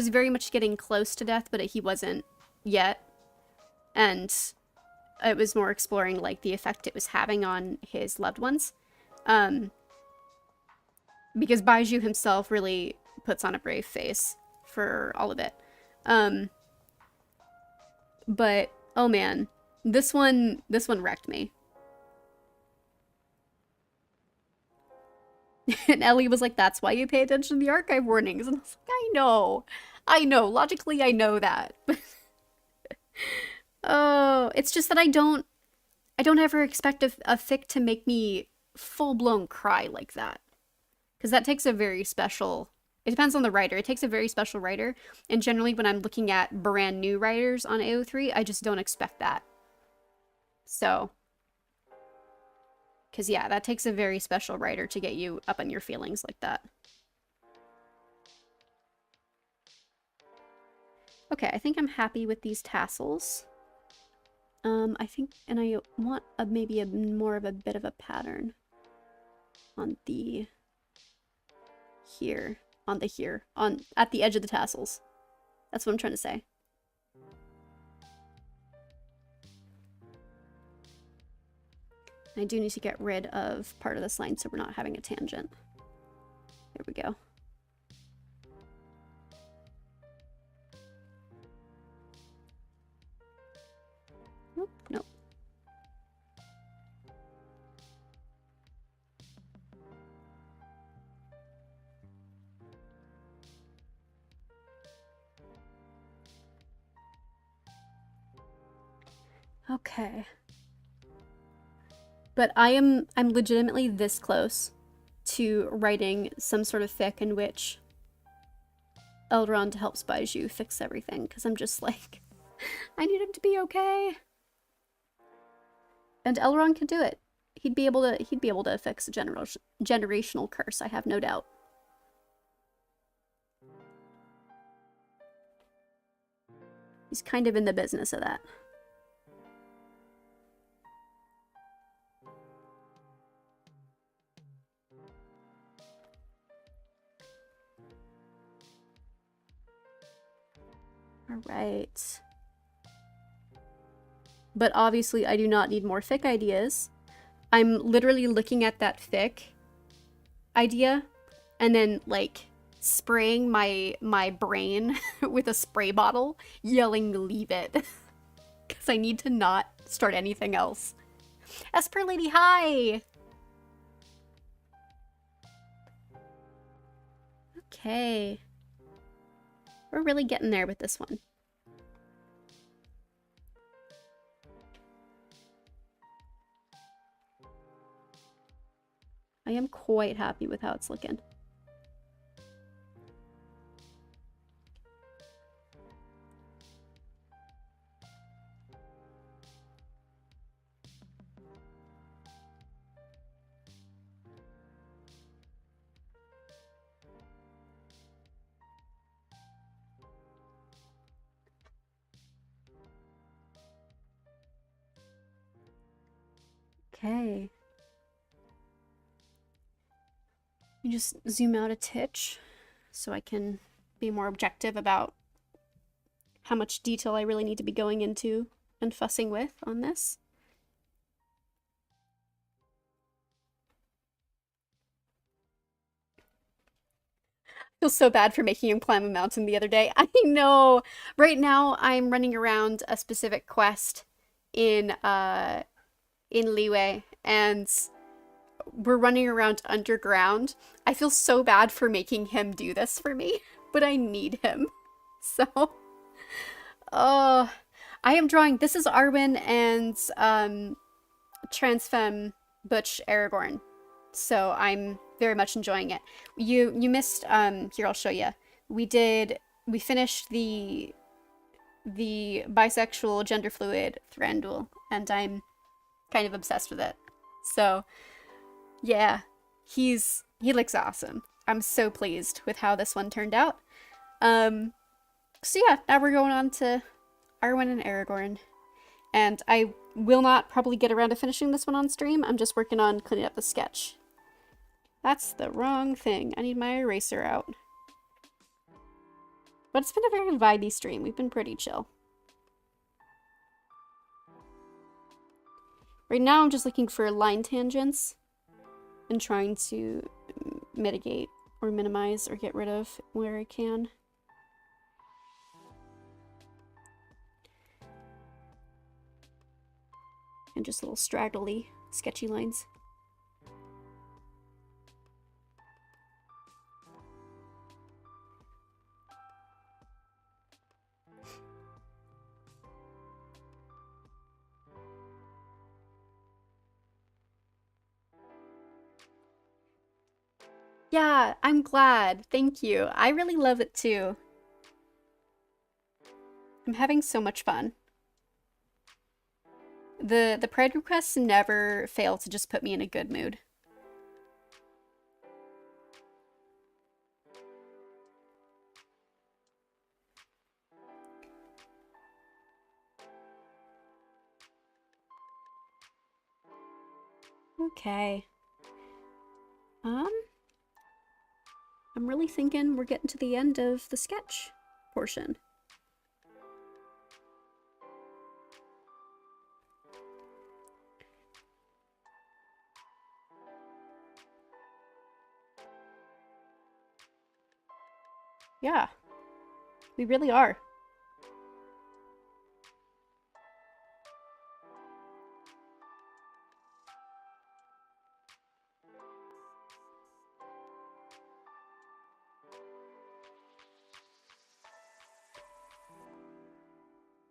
[SPEAKER 1] very much getting close to death, but he wasn't yet. And it was more exploring like the effect it was having on his loved ones. Because Baiju himself really puts on a brave face for all of it. But oh man, this one wrecked me. And Ellie was like, that's why you pay attention to the archive warnings. And I was like, I know, logically I know that. Oh, it's just that I don't ever expect a fic to make me full-blown cry like that. Because that takes a very special, it depends on the writer, it takes a very special writer, and generally when I'm looking at brand new writers on AO3, I just don't expect that. So, because yeah, that takes a very special writer to get you up on your feelings like that. Okay, I think I'm happy with these tassels. I think, and I want maybe more of a bit of a pattern on the at the edge of the tassels. That's what I'm trying to say. I do need to get rid of part of this line so we're not having a tangent. There we go. Oh, no. Okay. But I'm legitimately this close to writing some sort of fic in which Elrond helps Baiju fix everything, because I'm just like, I need him to be okay. And Elrond can do it. He'd be able to fix a generational curse, I have no doubt. He's kind of in the business of that. Alright. But obviously I do not need more fic ideas. I'm literally looking at that fic idea and then like spraying my brain with a spray bottle, yelling leave it. Because I need to not start anything else. Esper Lady, hi! Okay. We're really getting there with this one. I am quite happy with how it's looking. Okay. You just zoom out a titch so I can be more objective about how much detail I really need to be going into and fussing with on this. I feel so bad for making him climb a mountain the other day. I know! Right now I'm running around a specific quest in Liyue, and we're running around underground. I feel so bad for making him do this for me, but I need him. So, I am drawing, this is Arwen and Transfemme Butch Aragorn. So I'm very much enjoying it. You missed, here I'll show you. We finished the bisexual gender fluid Thranduil, and I'm kind of obsessed with it. So yeah, he looks awesome. I'm so pleased with how this one turned out. So yeah, now we're going on to Arwen and Aragorn. And I will not probably get around to finishing this one on stream. I'm just working on cleaning up the sketch. That's the wrong thing. I need my eraser out. But it's been a very vibey stream. We've been pretty chill. Right now I'm just looking for line tangents and trying to mitigate or minimize or get rid of where I can. And just little straggly, sketchy lines. Yeah, I'm glad. Thank you. I really love it too. I'm having so much fun. The pride requests never fail to just put me in a good mood. Okay. I'm really thinking we're getting to the end of the sketch portion. Yeah, we really are.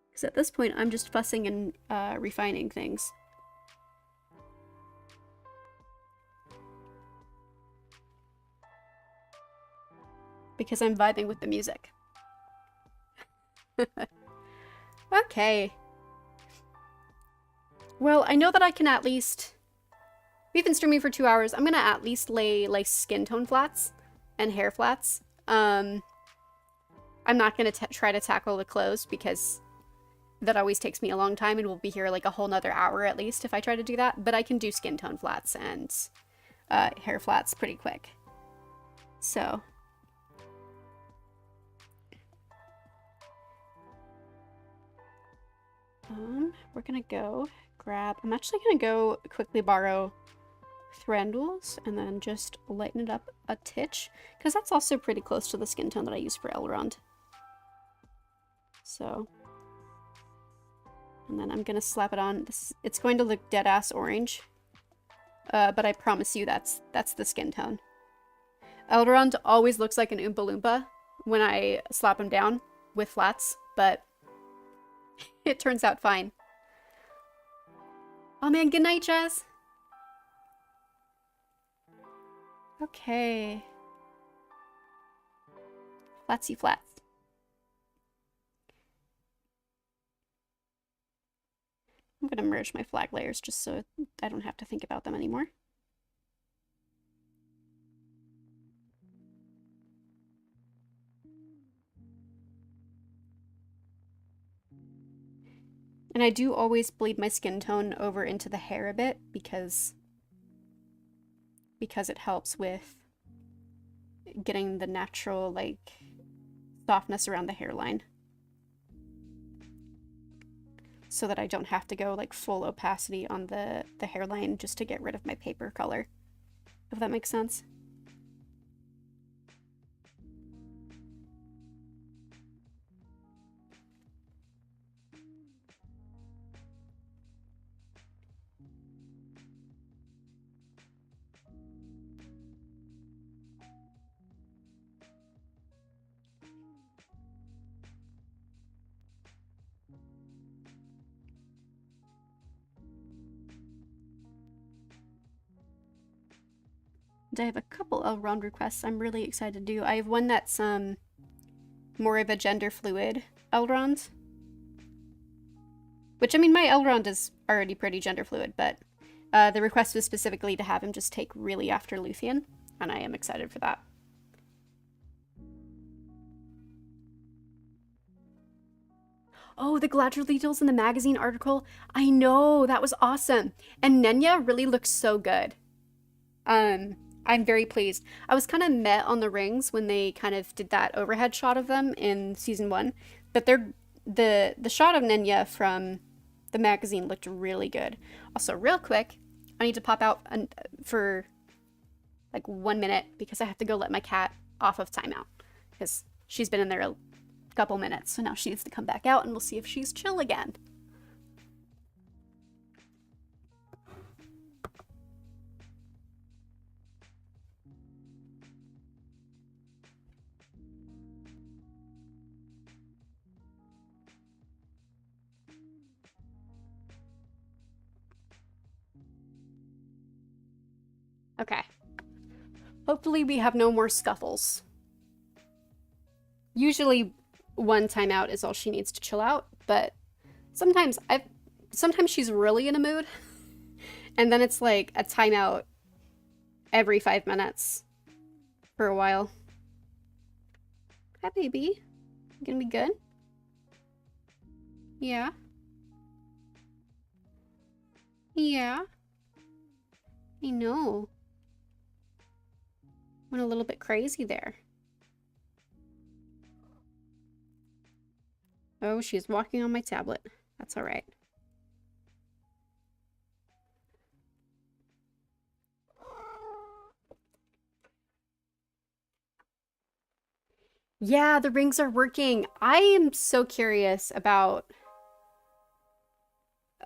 [SPEAKER 1] Because at this point, I'm just fussing and refining things. Because I'm vibing with the music. Okay. Well, I know that I can at least... We've been streaming for 2 hours. I'm gonna at least lay, like, skin tone flats and hair flats. I'm not gonna try to tackle the clothes because that always takes me a long time and we'll be here like a whole nother hour at least if I try to do that. But I can do skin tone flats and hair flats pretty quick. So... we're gonna go grab... I'm actually gonna go quickly borrow Thranduil's and then just lighten it up a titch, because that's also pretty close to the skin tone that I use for Elrond. So... And then I'm gonna slap it on. It's going to look dead-ass orange. But I promise you that's the skin tone. Elrond always looks like an Oompa Loompa when I slap him down with flats, but it turns out fine. Oh man, good night, Jess! Okay. Flatsy flats. I'm gonna merge my flag layers just so I don't have to think about them anymore. And I do always bleed my skin tone over into the hair a bit because it helps with getting the natural, like, softness around the hairline. So that I don't have to go, like, full opacity on the hairline just to get rid of my paper color. If that makes sense. I have a couple Elrond requests I'm really excited to do. I have one that's more of a gender fluid Elrond. Which, I mean, my Elrond is already pretty gender fluid, but the request was specifically to have him just take really after Luthien, and I am excited for that. Oh, the Galadriel details in the magazine article. I know, that was awesome. And Nenya really looks so good. I'm very pleased. I was kind of met on the rings when they kind of did that overhead shot of them in season 1, but the shot of Nenya from the magazine looked really good. Also, real quick, I need to pop out for like 1 minute because I have to go let my cat off of timeout because she's been in there a couple minutes, so now she needs to come back out and we'll see if she's chill again. Okay. Hopefully we have no more scuffles. Usually 1 timeout is all she needs to chill out, but sometimes she's really in a mood, and then it's like a timeout every 5 minutes for a while. Hi, baby. You gonna be good? Yeah. Yeah. I know. Went a little bit crazy there. Oh, she's walking on my tablet. That's all right. Yeah, the rings are working. I am so curious about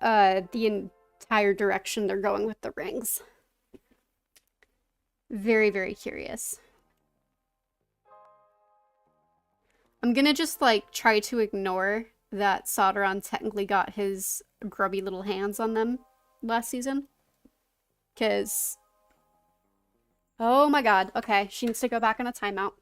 [SPEAKER 1] the entire direction they're going with the rings. Very, very curious. I'm gonna just like try to ignore that Sauron technically got his grubby little hands on them last season. Because... Oh my god. Okay, she needs to go back on a timeout.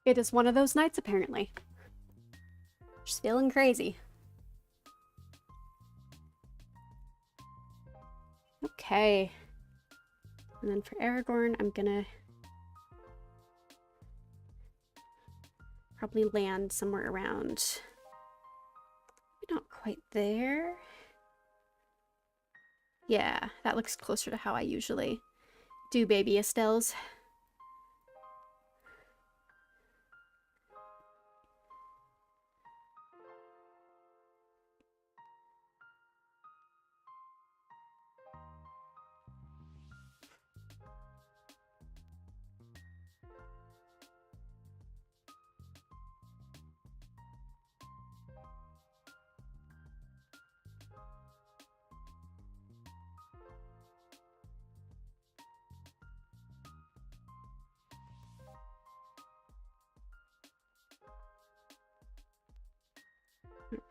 [SPEAKER 1] It is one of those nights, apparently. She's feeling crazy. Okay. And then for Aragorn, I'm gonna probably land somewhere around... Not quite there. Yeah, that looks closer to how I usually do baby Estelle's.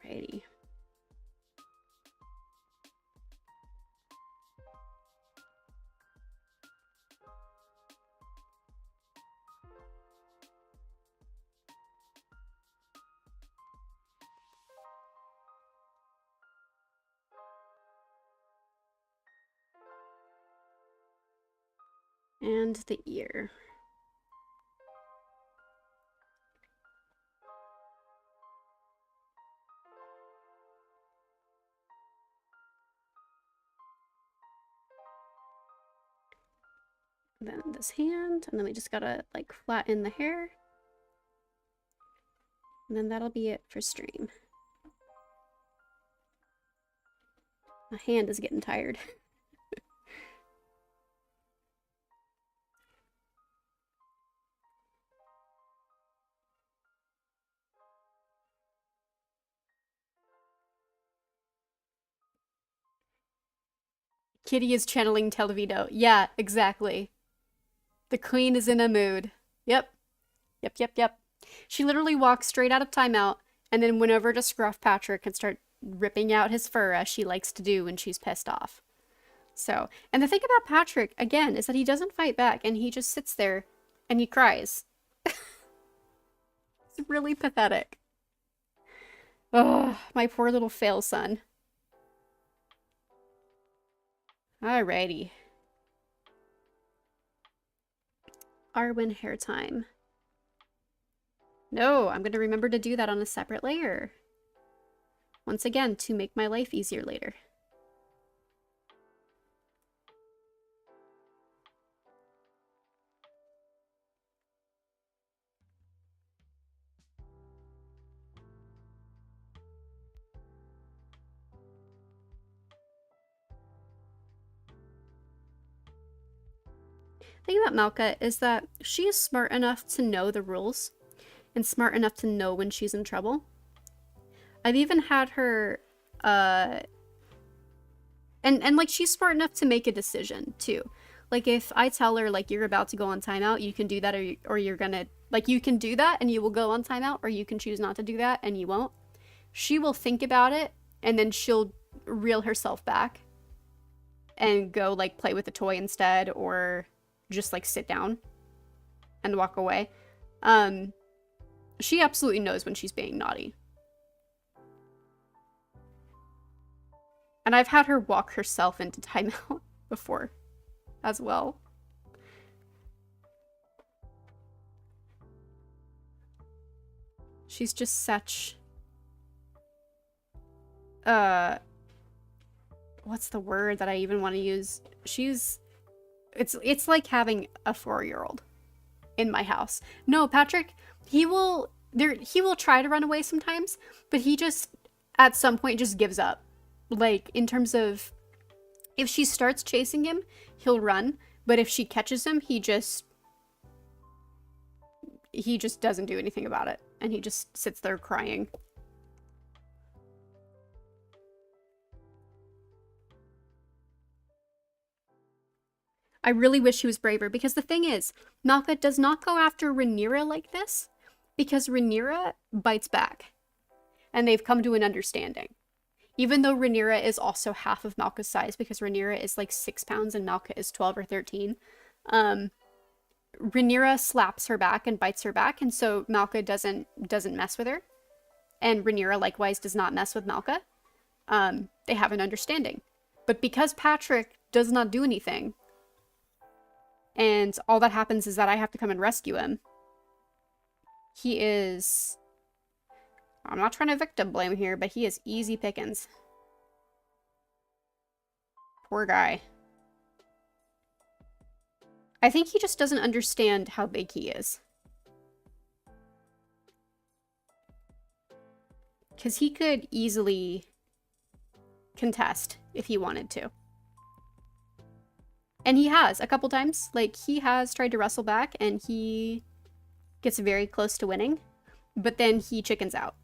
[SPEAKER 1] Alrighty. And the ear. Then this hand, and then we just gotta like flatten the hair. And then that'll be it for stream. My hand is getting tired. Kitty is channeling Televido. Yeah, exactly. The queen is in a mood. Yep. Yep, yep, yep. She literally walks straight out of timeout and then went over to Scruff Patrick and start ripping out his fur as she likes to do when she's pissed off. So, and the thing about Patrick, again, is that he doesn't fight back and he just sits there and he cries. It's really pathetic. Ugh, my poor little fail son. Alrighty. Arwen hair time. No, I'm going to remember to do that on a separate layer. Once again, to make my life easier later. The thing about Malka is that she is smart enough to know the rules and smart enough to know when she's in trouble. I've even had her and like she's smart enough to make a decision too. Like if I tell her like you're about to go on timeout, you can do that or you're gonna like you can do that and you will go on timeout, or you can choose not to do that and you won't. She will think about it and then she'll reel herself back and go like play with a toy instead, or just like sit down and walk away. She absolutely knows when she's being naughty. And I've had her walk herself into timeout before as well. She's just such what's the word that I even want to use? It's like having a 4-year-old in my house. No, Patrick, he will try to run away sometimes, but he just at some point just gives up. Like in terms of if she starts chasing him, he'll run, but if she catches him, he just doesn't do anything about it, and he just sits there crying. I really wish he was braver, because the thing is, Malka does not go after Rhaenyra like this, because Rhaenyra bites back, and they've come to an understanding. Even though Rhaenyra is also half of Malka's size, because Rhaenyra is like 6 pounds and Malka is 12 or 13, Rhaenyra slaps her back and bites her back, and so Malka doesn't mess with her, and Rhaenyra likewise does not mess with Malka. They have an understanding. But because Patrick does not do anything, and all that happens is that I have to come and rescue him, he is... I'm not trying to victim blame here, but he is easy pickings. Poor guy. I think he just doesn't understand how big he is. Because he could easily contest if he wanted to. And he has a couple times. Like, he has tried to wrestle back and he gets very close to winning, but then he chickens out.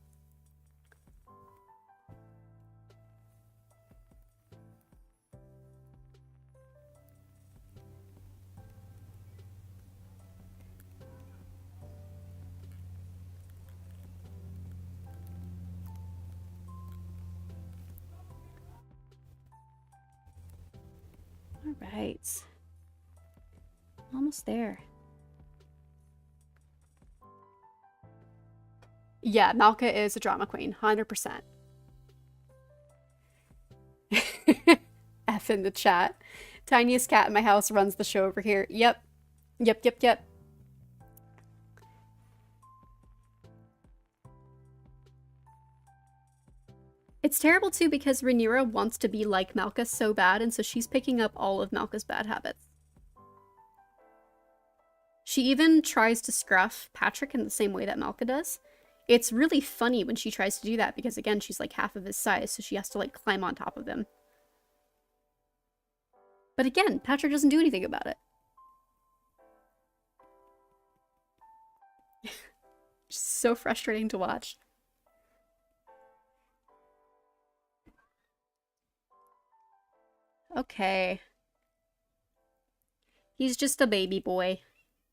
[SPEAKER 1] All right. Almost there. Yeah, Malka is a drama queen, 100%. F in the chat. Tiniest cat in my house runs the show over here. Yep. Yep, yep, yep. It's terrible too because Rhaenyra wants to be like Malka so bad, and so she's picking up all of Malka's bad habits. She even tries to scruff Patrick in the same way that Malka does. It's really funny when she tries to do that because, again, she's like half of his size, so she has to like climb on top of him. But again, Patrick doesn't do anything about it. So frustrating to watch. Okay. He's just a baby boy.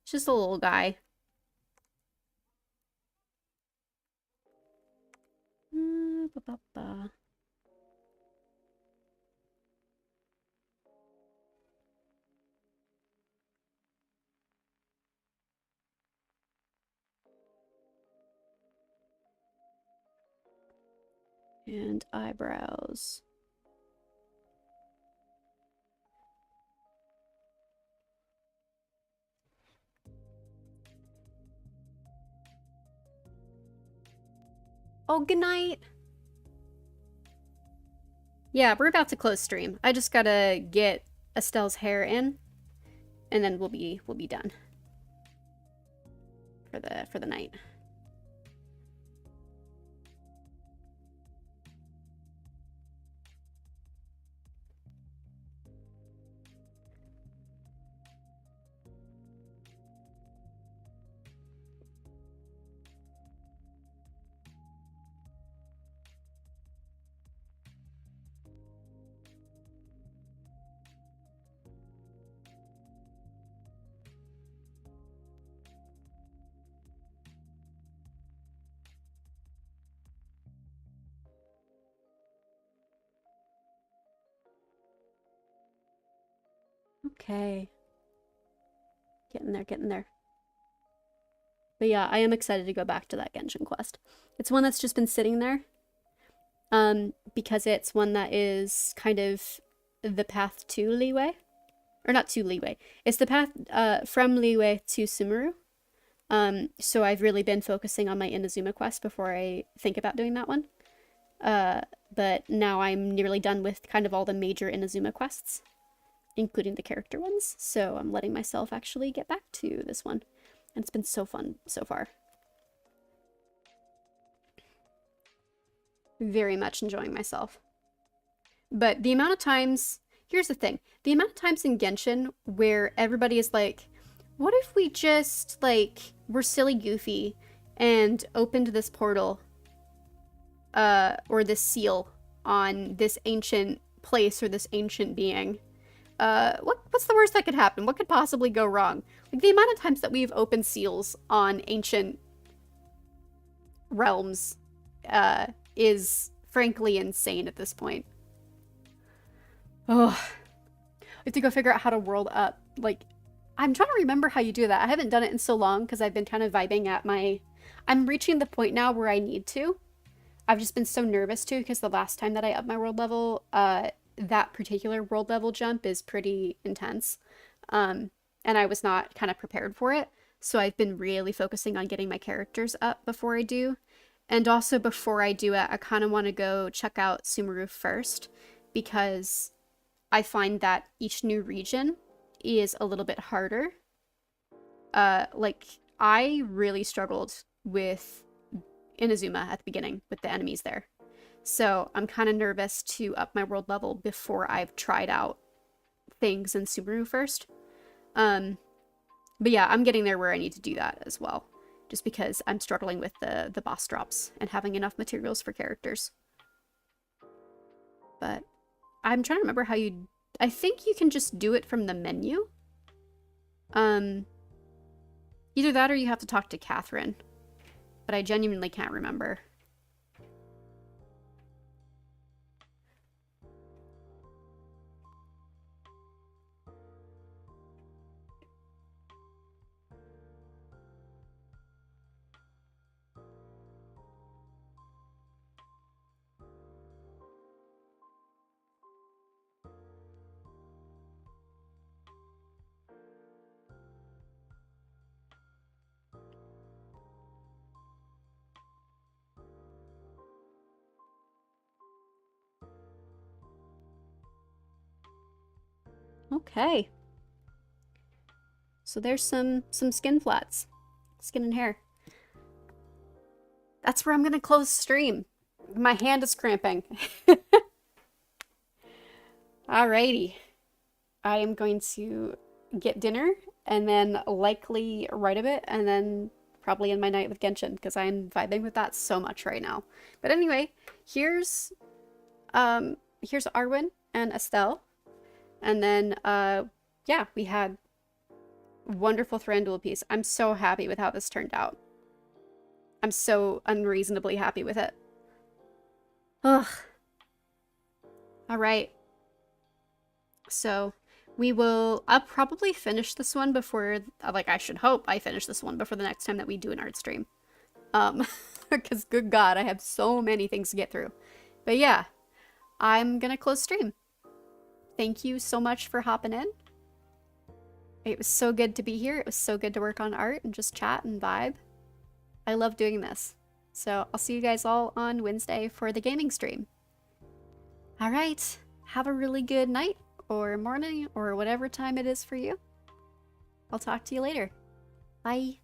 [SPEAKER 1] Just a little guy. Ba -ba -ba. And eyebrows. Oh, good night. Yeah, we're about to close stream. I just gotta get Estelle's hair in, and then we'll be done for the night. Okay. Getting there, getting there. But yeah, I am excited to go back to that Genshin quest. It's one that's just been sitting there. Because it's one that is kind of the path to Liyue. Or not to Liyue. It's the path from Liyue to Sumeru. So I've really been focusing on my Inazuma quest before I think about doing that one. But now I'm nearly done with kind of all the major Inazuma quests, including the character ones. So I'm letting myself actually get back to this one. And it's been so fun so far. Very much enjoying myself. But the amount of times... Here's the thing. The amount of times in Genshin where everybody is like, what if we just, like, were silly goofy and opened this portal, or this seal on this ancient place or this ancient being? What's the worst that could happen? What could possibly go wrong? Like, the amount of times that we've opened seals on ancient realms, is frankly insane at this point. Oh, I have to go figure out how to world up. Like, I'm trying to remember how you do that. I haven't done it in so long because I've been kind of vibing at my... I'm reaching the point now where I need to. I've just been so nervous too because the last time that I upped my world level, that particular world level jump is pretty intense. And I was not kind of prepared for it. So I've been really focusing on getting my characters up before I do. And also before I do it, I kind of want to go check out Sumeru first because I find that each new region is a little bit harder. Like, I really struggled with Inazuma at the beginning with the enemies there. So I'm kind of nervous to up my world level before I've tried out things in Sumeru first. But yeah, I'm getting there where I need to do that as well. Just because I'm struggling with the boss drops and having enough materials for characters. But I'm trying to remember how you... I think you can just do it from the menu. Either that or you have to talk to Catherine. But I genuinely can't remember. Okay. So there's some skin flats. Skin and hair. That's where I'm gonna close stream. My hand is cramping. Alrighty. I am going to get dinner and then likely write a bit and then probably end my night with Genshin because I'm vibing with that so much right now. But anyway, here's Arwen and Estelle. And then yeah, we had wonderful Thranduil piece. I'm so happy with how this turned out. I'm so unreasonably happy with it. Ugh. Alright. So, I'll probably finish this one before, like, I should hope I finish this one before the next time that we do an art stream. Because good God, I have so many things to get through. But yeah, I'm gonna close stream. Thank you so much for hopping in. It was so good to be here. It was so good to work on art and just chat and vibe. I love doing this. So I'll see you guys all on Wednesday for the gaming stream. All right, have a really good night or morning or whatever time it is for you. I'll talk to you later. Bye.